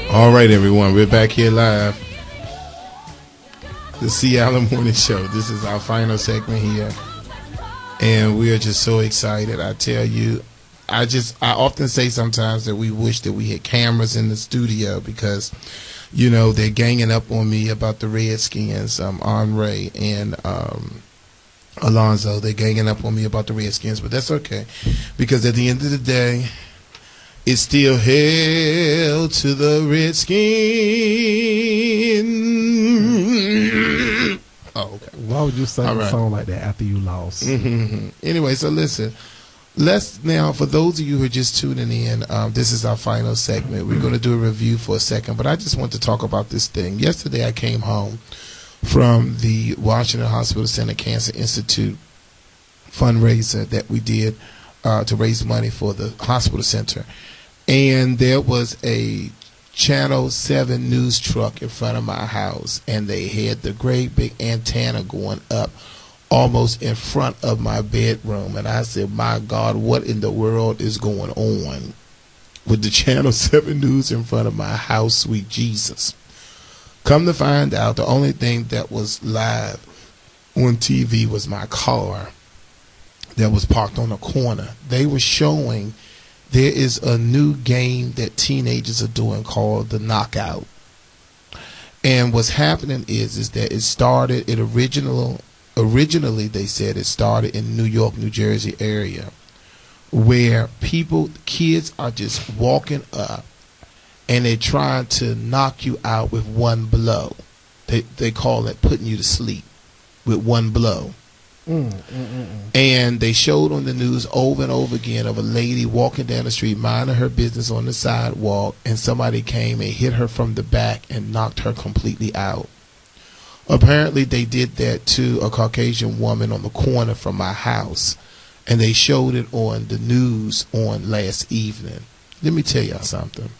All right, everyone, we're back here live. The Seattle Morning Show. This is our final segment here, and we are just so excited. I tell you, I often say sometimes that we wish that we had cameras in the studio because, you know, they're ganging up on me about the Redskins, Henri and Alonzo. They're ganging up on me about the Redskins, but that's okay because at the end of the day, it's still hell to the Redskins. Oh, okay. Why would you sing a song like that after you lost? Mm-hmm. Anyway, so listen. Let's now, for those of you who are just tuning in, this is our final segment. We're going to do a review for a second, but I just want to talk about this thing. Yesterday I came home from the Washington Hospital Center Cancer Institute fundraiser that we did to raise money for the hospital center. And there was a Channel 7 news truck in front of my house, and they had the great big antenna going up almost in front of my bedroom. And I said, my God, what in the world is going on with the Channel 7 news in front of my house, sweet Jesus? Come to find out, the only thing that was live on TV was my car that was parked on the corner. They were showing there is a new game that teenagers are doing called the Knockout. And what's happening is that it started, originally they said it started in New York, New Jersey area, where kids are just walking up and they're trying to knock you out with one blow. They call it putting you to sleep with one blow. And they showed on the news over and over again of a lady walking down the street minding her business on the sidewalk, and somebody came and hit her from the back and knocked her completely out. Apparently they did that to a Caucasian woman on the corner from my house, and they showed it on the news on last evening. Let me tell y'all something.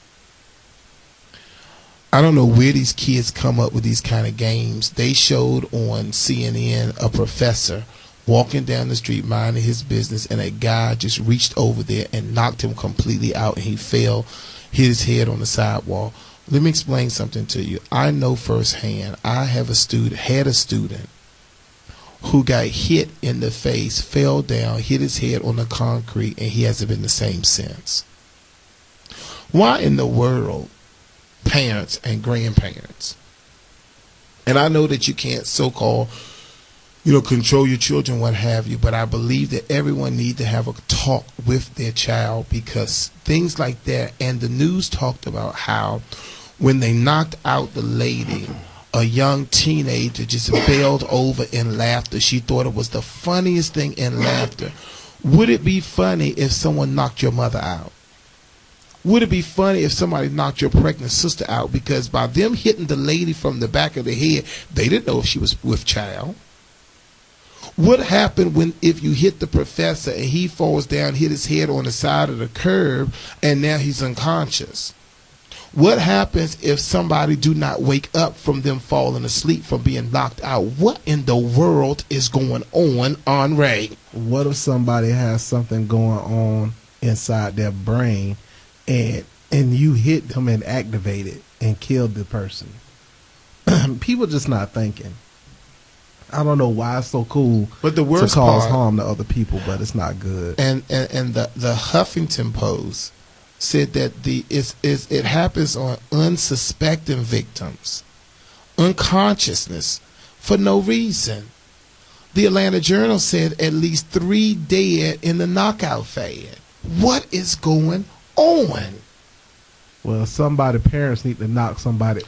I don't know where these kids come up with these kind of games. They showed on CNN a professor walking down the street minding his business, and a guy just reached over there and knocked him completely out, and he fell, hit his head on the sidewalk. Let me explain something to you. I know firsthand. I had a student who got hit in the face, fell down, hit his head on the concrete, and he hasn't been the same since. Why in the world, parents and grandparents, and I know that you can't so-called control your children, what have you, but I believe that everyone needs to have a talk with their child, because things like that, and the news talked about how when they knocked out the lady, a young teenager just bailed over in laughter. She thought it was the funniest thing in laughter. Would it be funny if someone knocked your mother out? Would it be funny if somebody knocked your pregnant sister out? Because by them hitting the lady from the back of the head, they didn't know if she was with child. What happened if you hit the professor and he falls down, hit his head on the side of the curb, and now he's unconscious? What happens if somebody do not wake up from them falling asleep from being knocked out? What in the world is going on, Henri? What if somebody has something going on inside their brain, and you hit them and activate it and killed the person? People just not thinking. I don't know why it's so cool, but the worst to cause part, harm to other people, but it's not good. And the Huffington Post said that it happens on unsuspecting victims, unconsciousness for no reason. The Atlanta Journal said at least 3 dead in the knockout fad. What is going on? Well, parents need to knock somebody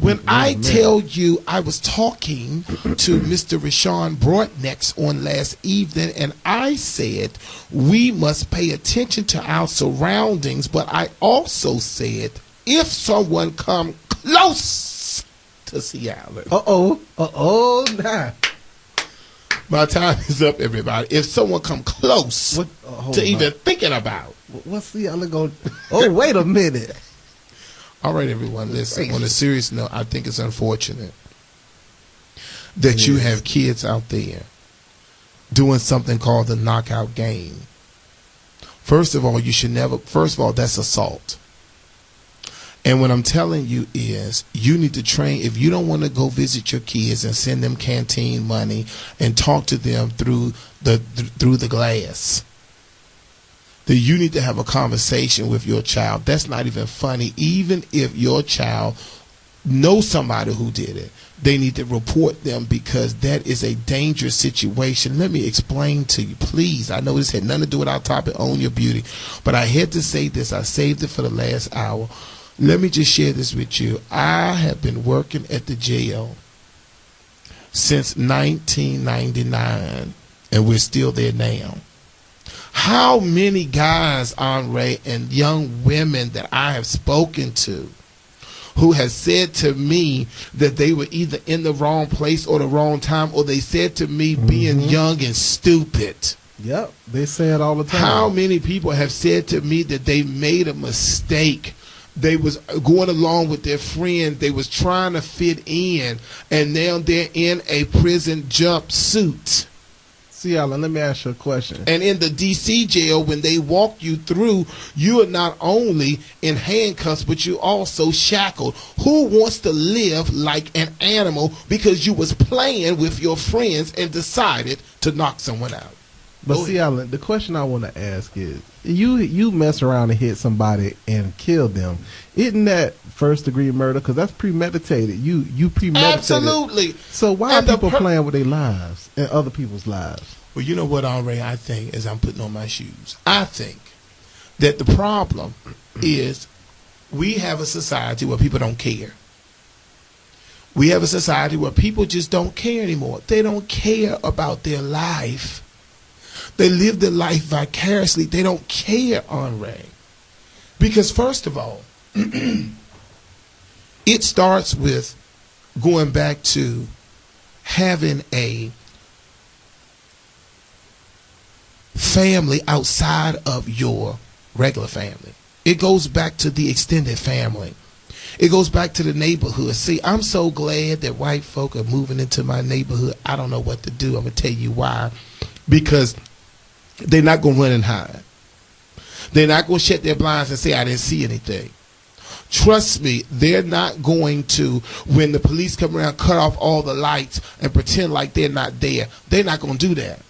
When I tell you I was talking to Mr. Rashawn Broadnex on last evening, and I said we must pay attention to our surroundings, but I also said if someone come close to Seattle. Nah. My time is up, everybody. If someone come close to even thinking about. What's Seattle going? Oh, wait a minute. All right, everyone, listen. On a serious note, I think it's unfortunate that you have kids out there doing something called the knockout game. First of all, that's assault. And what I'm telling you is you need to train. If you don't want to go visit your kids and send them canteen money and talk to them through the glass, that you need to have a conversation with your child. That's not even funny. Even if your child knows somebody who did it, they need to report them because that is a dangerous situation. Let me explain to you, please. I know this had nothing to do with our topic, Own Your Beauty, but I had to say this. I saved it for the last hour. Let me just share this with you. I have been working at the jail since 1999, and we're still there now. How many guys, Andre, and young women that I have spoken to who has said to me that they were either in the wrong place or the wrong time, or they said to me being young and stupid. Yep, they say it all the time. How many people have said to me that they made a mistake? They was going along with their friends. They was trying to fit in, and now they're in a prison jumpsuit. See, Alan, let me ask you a question. And in the D.C. jail, when they walk you through, you are not only in handcuffs, but you also shackled. Who wants to live like an animal because you was playing with your friends and decided to knock someone out? But see, Alan, the question I want to ask is, you mess around and hit somebody and kill them. Isn't that first-degree murder? Because that's premeditated. You premeditated. Absolutely. So why are people playing with their lives and other people's lives? Well, you know what, Henri, I think, as I'm putting on my shoes, I think that the problem is we have a society where people don't care. We have a society where people just don't care anymore. They don't care about their life. They live their life vicariously. They don't care, Henri. Because first of all, it starts with going back to having a family outside of your regular family. It goes back to the extended family. It goes back to the neighborhood. See, I'm so glad that white folk are moving into my neighborhood. I don't know what to do. I'm going to tell you why. Because they're not going to run and hide. They're not going to shut their blinds and say, I didn't see anything. Trust me, they're not going to, when the police come around, cut off all the lights and pretend like they're not there. They're not going to do that.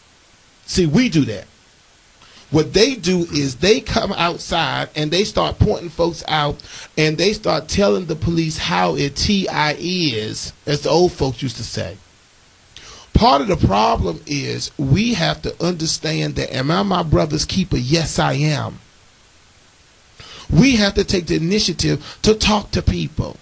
See, we do that. What they do is they come outside and they start pointing folks out and they start telling the police how it T.I. is, as the old folks used to say. Part of the problem is we have to understand that am I my brother's keeper? Yes, I am. We have to take the initiative to talk to people.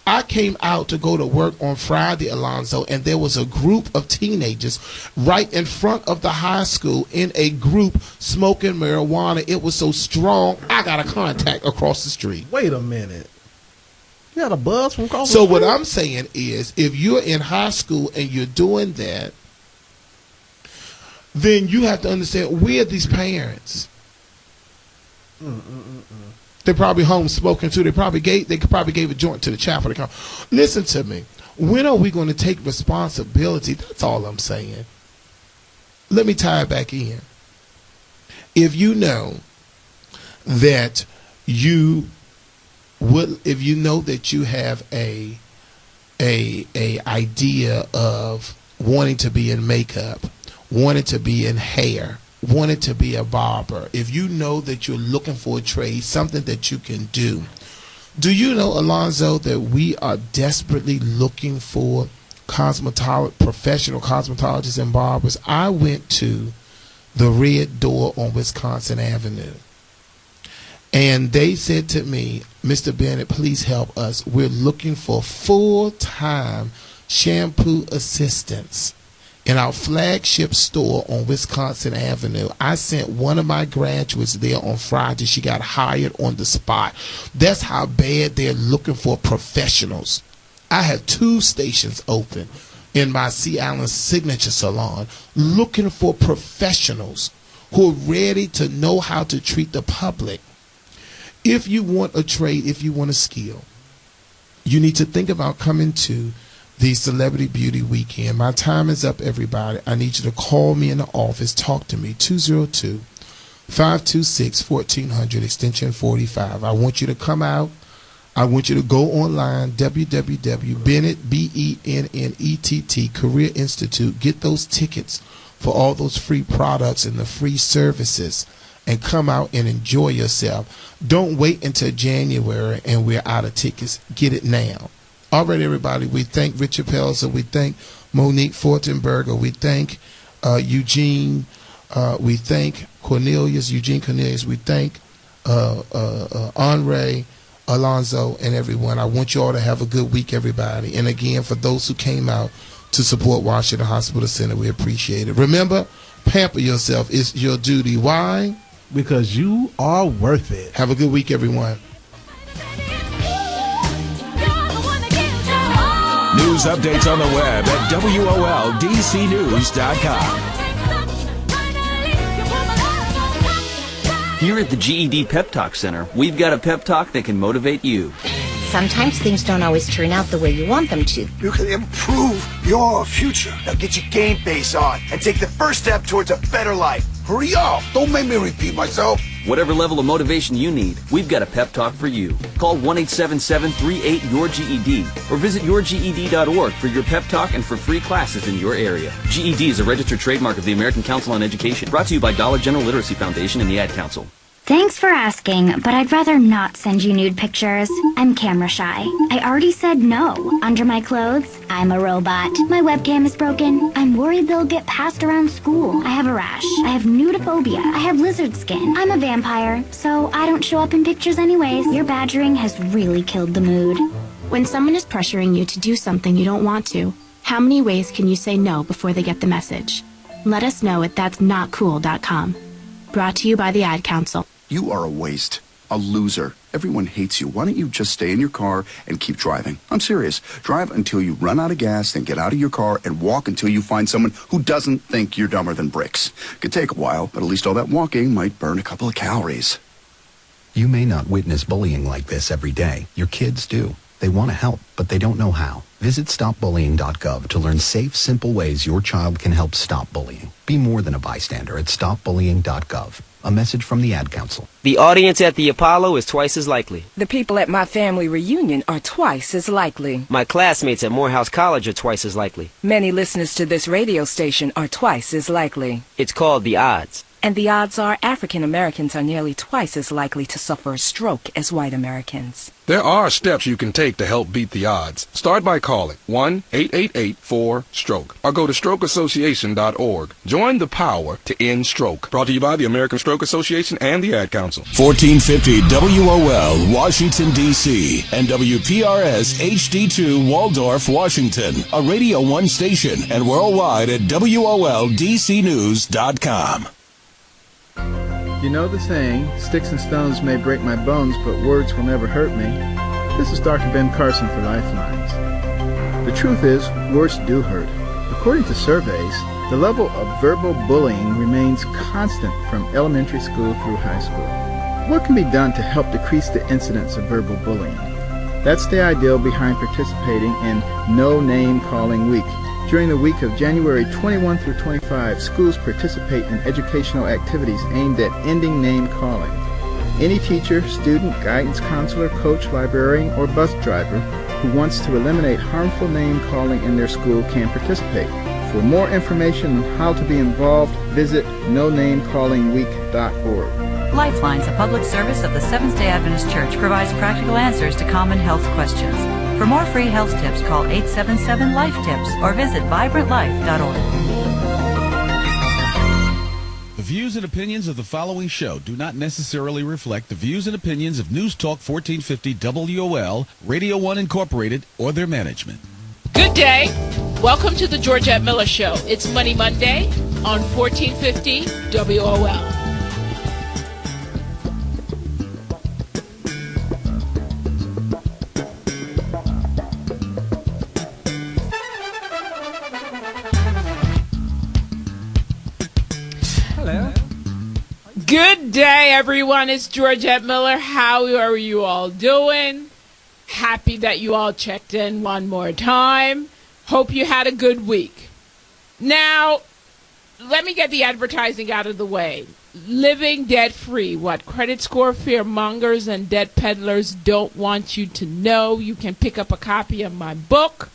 I came out to go to work on Friday, Alonzo, and there was a group of teenagers right in front of the high school in a group smoking marijuana. It was so strong, I got a contact across the street. Wait a minute. You got a buzz from across the street? So what I'm saying is if you're in high school and you're doing that, then you have to understand, where are these parents? They're probably home smoking too. They probably gave a joint to the child for the car. Listen to me. When are we going to take responsibility? That's all I'm saying. Let me tie it back in. If you know that you have a idea of wanting to be in makeup, wanting to be in hair, wanted to be a barber, if you know that you're looking for a trade, something that you can do you know, Alonzo, that we are desperately looking for professional cosmetologists and barbers? I went to the Red Door on Wisconsin Avenue, And they said to me, Mr. Bennett, please help us. We're looking for full-time shampoo assistants in our flagship store on Wisconsin Avenue. I sent one of my graduates there on Friday. She got hired on the spot. That's how bad they're looking for professionals. I have 2 stations open in my Sea Island Signature Salon looking for professionals who are ready to know how to treat the public. If you want a trade, if you want a skill, you need to think about coming to the Celebrity Beauty Weekend. My time is up, everybody. I need you to call me in the office. Talk to me, 202-526-1400, extension 45. I want you to come out. I want you to go online, www.Bennett, BENNETT, Career Institute. Get those tickets for all those free products and the free services, and come out and enjoy yourself. Don't wait until January and we're out of tickets. Get it now. All right, everybody, we thank Richard Pelzer. We thank Monique Fortenberry. We thank Eugene. We thank Eugene Cornelius. We thank Andre Alonzo and everyone. I want you all to have a good week, everybody. And again, for those who came out to support Washington Hospital Center, we appreciate it. Remember, pamper yourself. It's your duty. Why? Because you are worth it. Have a good week, everyone. News updates on the web at WOLDCnews.com. Here at the GED Pep Talk Center, we've got a pep talk that can motivate you. Sometimes things don't always turn out the way you want them to. You can improve your future. Now get your game face on and take the first step towards a better life. Hurry up! Don't make me repeat myself. Whatever level of motivation you need, we've got a pep talk for you. Call 1-877-38-YOUR-GED or visit yourged.org for your pep talk and for free classes in your area. GED is a registered trademark of the American Council on Education. Brought to you by Dollar General Literacy Foundation and the Ad Council. Thanks for asking, but I'd rather not send you nude pictures. I'm camera shy. I already said no. Under my clothes, I'm a robot. My webcam is broken. I'm worried they'll get passed around school. I have a rash. I have nudophobia. I have lizard skin. I'm a vampire, so I don't show up in pictures anyways. Your badgering has really killed the mood. When someone is pressuring you to do something you don't want to, how many ways can you say no before they get the message? Let us know at that'snotcool.com. Brought to you by the Ad Council. You are a waste, a loser. Everyone hates you. Why don't you just stay in your car and keep driving? I'm serious. Drive until you run out of gas, then get out of your car and walk until you find someone who doesn't think you're dumber than bricks. Could take a while, but at least all that walking might burn a couple of calories. You may not witness bullying like this every day. Your kids do. They want to help, but they don't know how. Visit stopbullying.gov to learn safe, simple ways your child can help stop bullying. Be more than a bystander at stopbullying.gov. A message from the Ad Council. The audience at the Apollo is twice as likely. The people at my family reunion are twice as likely. My classmates at Morehouse College are twice as likely. Many listeners to this radio station are twice as likely. It's called the odds. And the odds are African Americans are nearly twice as likely to suffer a stroke as white Americans. There are steps you can take to help beat the odds. Start by calling 1-888-4-STROKE or go to strokeassociation.org. Join the power to end stroke. Brought to you by the American Stroke Association and the Ad Council. 1450 WOL, Washington, D.C. and WPRS HD2, Waldorf, Washington. A Radio 1 station and worldwide at WOLDCnews.com. You know the saying, sticks and stones may break my bones, but words will never hurt me. This is Dr. Ben Carson for Lifelines. The truth is, words do hurt. According to surveys, the level of verbal bullying remains constant from elementary school through high school. What can be done to help decrease the incidence of verbal bullying? That's the ideal behind participating in No Name Calling Week. During the week of January 21 through 25, schools participate in educational activities aimed at ending name calling. Any teacher, student, guidance counselor, coach, librarian, or bus driver who wants to eliminate harmful name calling in their school can participate. For more information on how to be involved, visit nonamecallingweek.org. Lifelines, a public service of the Seventh-day Adventist Church, provides practical answers to common health questions. For more free health tips, call 877-LIFE-TIPS or visit vibrantlife.org. The views and opinions of the following show do not necessarily reflect the views and opinions of News Talk 1450 WOL, Radio 1 Incorporated, or their management. Good day. Welcome to the Georgette Miller Show. It's Money Monday on 1450 WOL. Good day, everyone. It's Georgette Miller. How are you all doing? Happy that you all checked in one more time. Hope you had a good week. Now, let me get the advertising out of the way. Living debt-free, what credit score fearmongers and debt peddlers don't want you to know. You can pick up a copy of my book.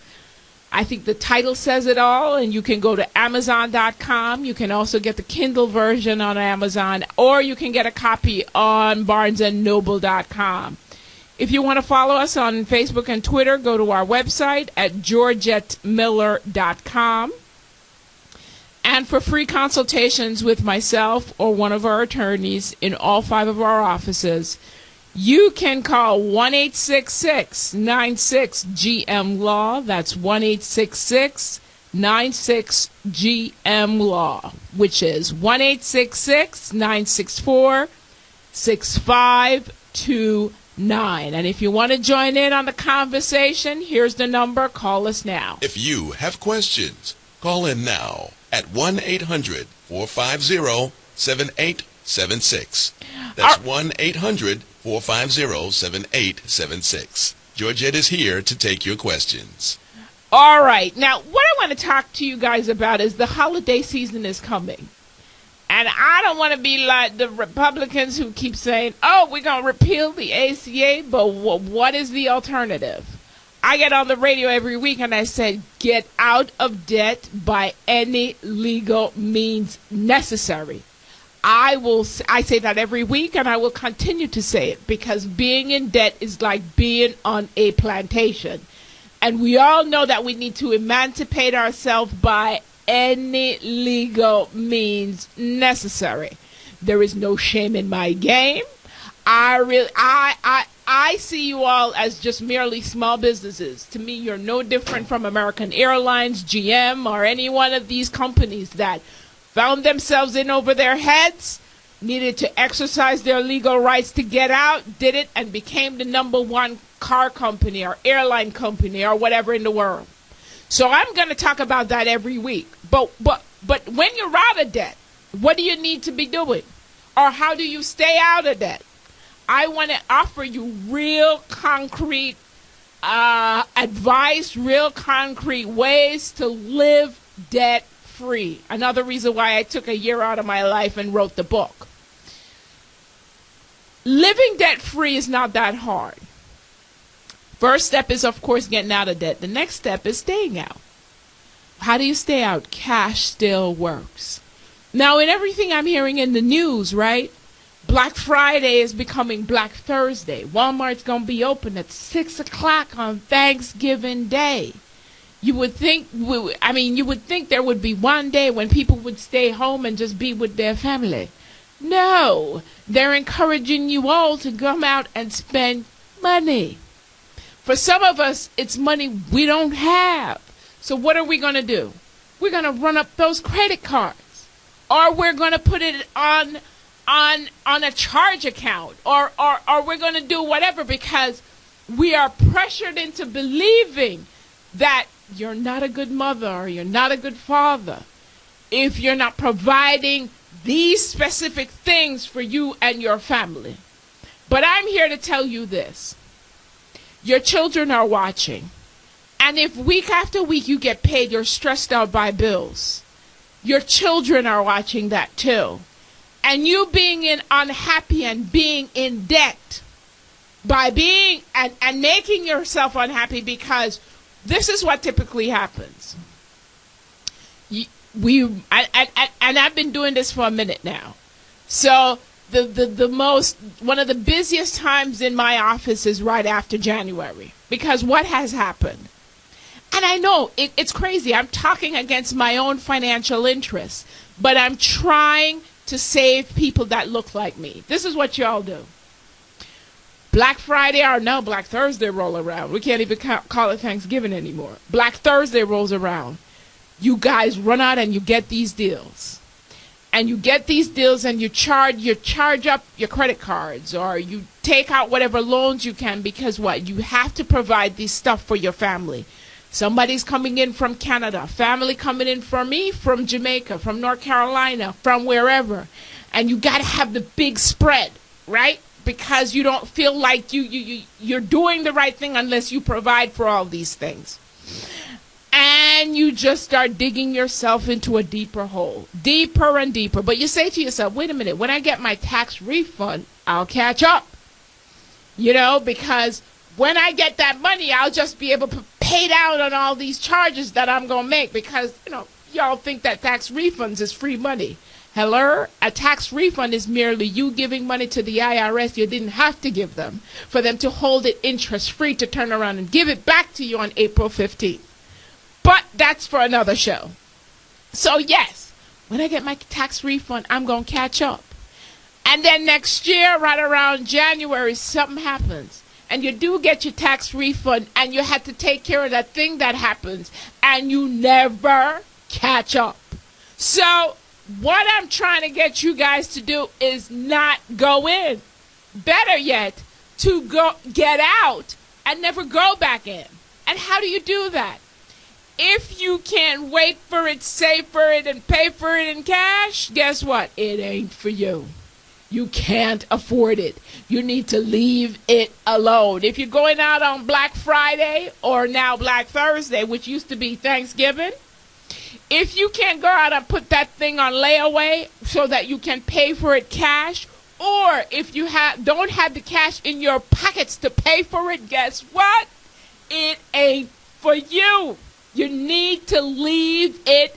I think the title says it all, and you can go to Amazon.com. You can also get the Kindle version on Amazon, or you can get a copy on BarnesandNoble.com. If you want to follow us on Facebook and Twitter, go to our website at GeorgetteMiller.com. And for free consultations with myself or one of our attorneys in all 5 of our offices, you can call 1-866-96-GM-LAW. That's 1-866-96-GM-LAW, which is 1-866-964-6529. And if you want to join in on the conversation, here's the number. Call us now. If you have questions, call in now at 1-800-450-7876. That's 1-800-450-7876. Georgette is here to take your questions. All right. Now, what I want to talk to you guys about is the holiday season is coming. And I don't want to be like the Republicans who keep saying, oh, we're going to repeal the ACA, but what is the alternative? I get on the radio every week and I said, get out of debt by any legal means necessary. I say that every week, and I will continue to say it, because being in debt is like being on a plantation. And we all know that we need to emancipate ourselves by any legal means necessary. There is no shame in my game. I see you all as just merely small businesses. To me, you're no different from American Airlines, GM, or any one of these companies that found themselves in over their heads, needed to exercise their legal rights to get out, did it, and became the #1 car company or airline company or whatever in the world. So I'm going to talk about that every week. But when you're out of debt, what do you need to be doing? Or how do you stay out of debt? I want to offer you real concrete advice, real concrete ways to live debt free. Another reason why I took a year out of my life and wrote the book. Living debt free is not that hard. First step is, of course, getting out of debt. The next step is staying out. How do you stay out? Cash still works. Now, in everything I'm hearing in the news, right? Black Friday is becoming Black Thursday. Walmart's going to be open at 6 o'clock on Thanksgiving Day. You would think there would be one day when people would stay home and just be with their family. No, they're encouraging you all to come out and spend money. For some of us, it's money we don't have. So what are we going to do? We're going to run up those credit cards, or we're going to put it on a charge account, or we're going to do whatever, because we are pressured into believing that you're not a good mother or you're not a good father if you're not providing these specific things for you and your family. But I'm here to tell you this. Your children are watching. And if week after week you get paid, you're stressed out by bills. Your children are watching that too. And you being unhappy and being in debt by being and making yourself unhappy, because this is what typically happens. And I've been doing this for a minute now. So one of the busiest times in my office is right after January, because what has happened? And I know it's crazy. I'm talking against my own financial interests, but I'm trying to save people that look like me. This is what y'all do. Black Friday, or no, Black Thursday roll around. We can't even call it Thanksgiving anymore. Black Thursday rolls around. You guys run out and you get these deals. And you get these deals and you charge up your credit cards, or you take out whatever loans you can, because what? You have to provide this stuff for your family. Somebody's coming in from Canada, family coming in from me, from Jamaica, from North Carolina, from wherever. And you got to have the big spread, right? Because you don't feel like you're doing the right thing unless you provide for all these things. And you just start digging yourself into a deeper hole, deeper and deeper. But you say to yourself, wait a minute, when I get my tax refund, I'll catch up. Because when I get that money, I'll just be able to pay down on all these charges that I'm going to make, because, y'all think that tax refunds is free money. Hello? A tax refund is merely you giving money to the IRS you didn't have to give them, for them to hold it interest-free to turn around and give it back to you on April 15th. But that's for another show. So yes, when I get my tax refund, I'm going to catch up. And then next year, right around January, something happens. And you do get your tax refund, and you have to take care of that thing that happens, and you never catch up. So what I'm trying to get you guys to do is not go in. Better yet, to get out and never go back in. And how do you do that? If you can't wait for it, save for it, and pay for it in cash, guess what? It ain't for you. You can't afford it. You need to leave it alone. If you're going out on Black Friday, or now Black Thursday, which used to be Thanksgiving, if you can't go out and put that thing on layaway so that you can pay for it cash, or if you don't have the cash in your pockets to pay for it, guess what? It ain't for you. You need to leave it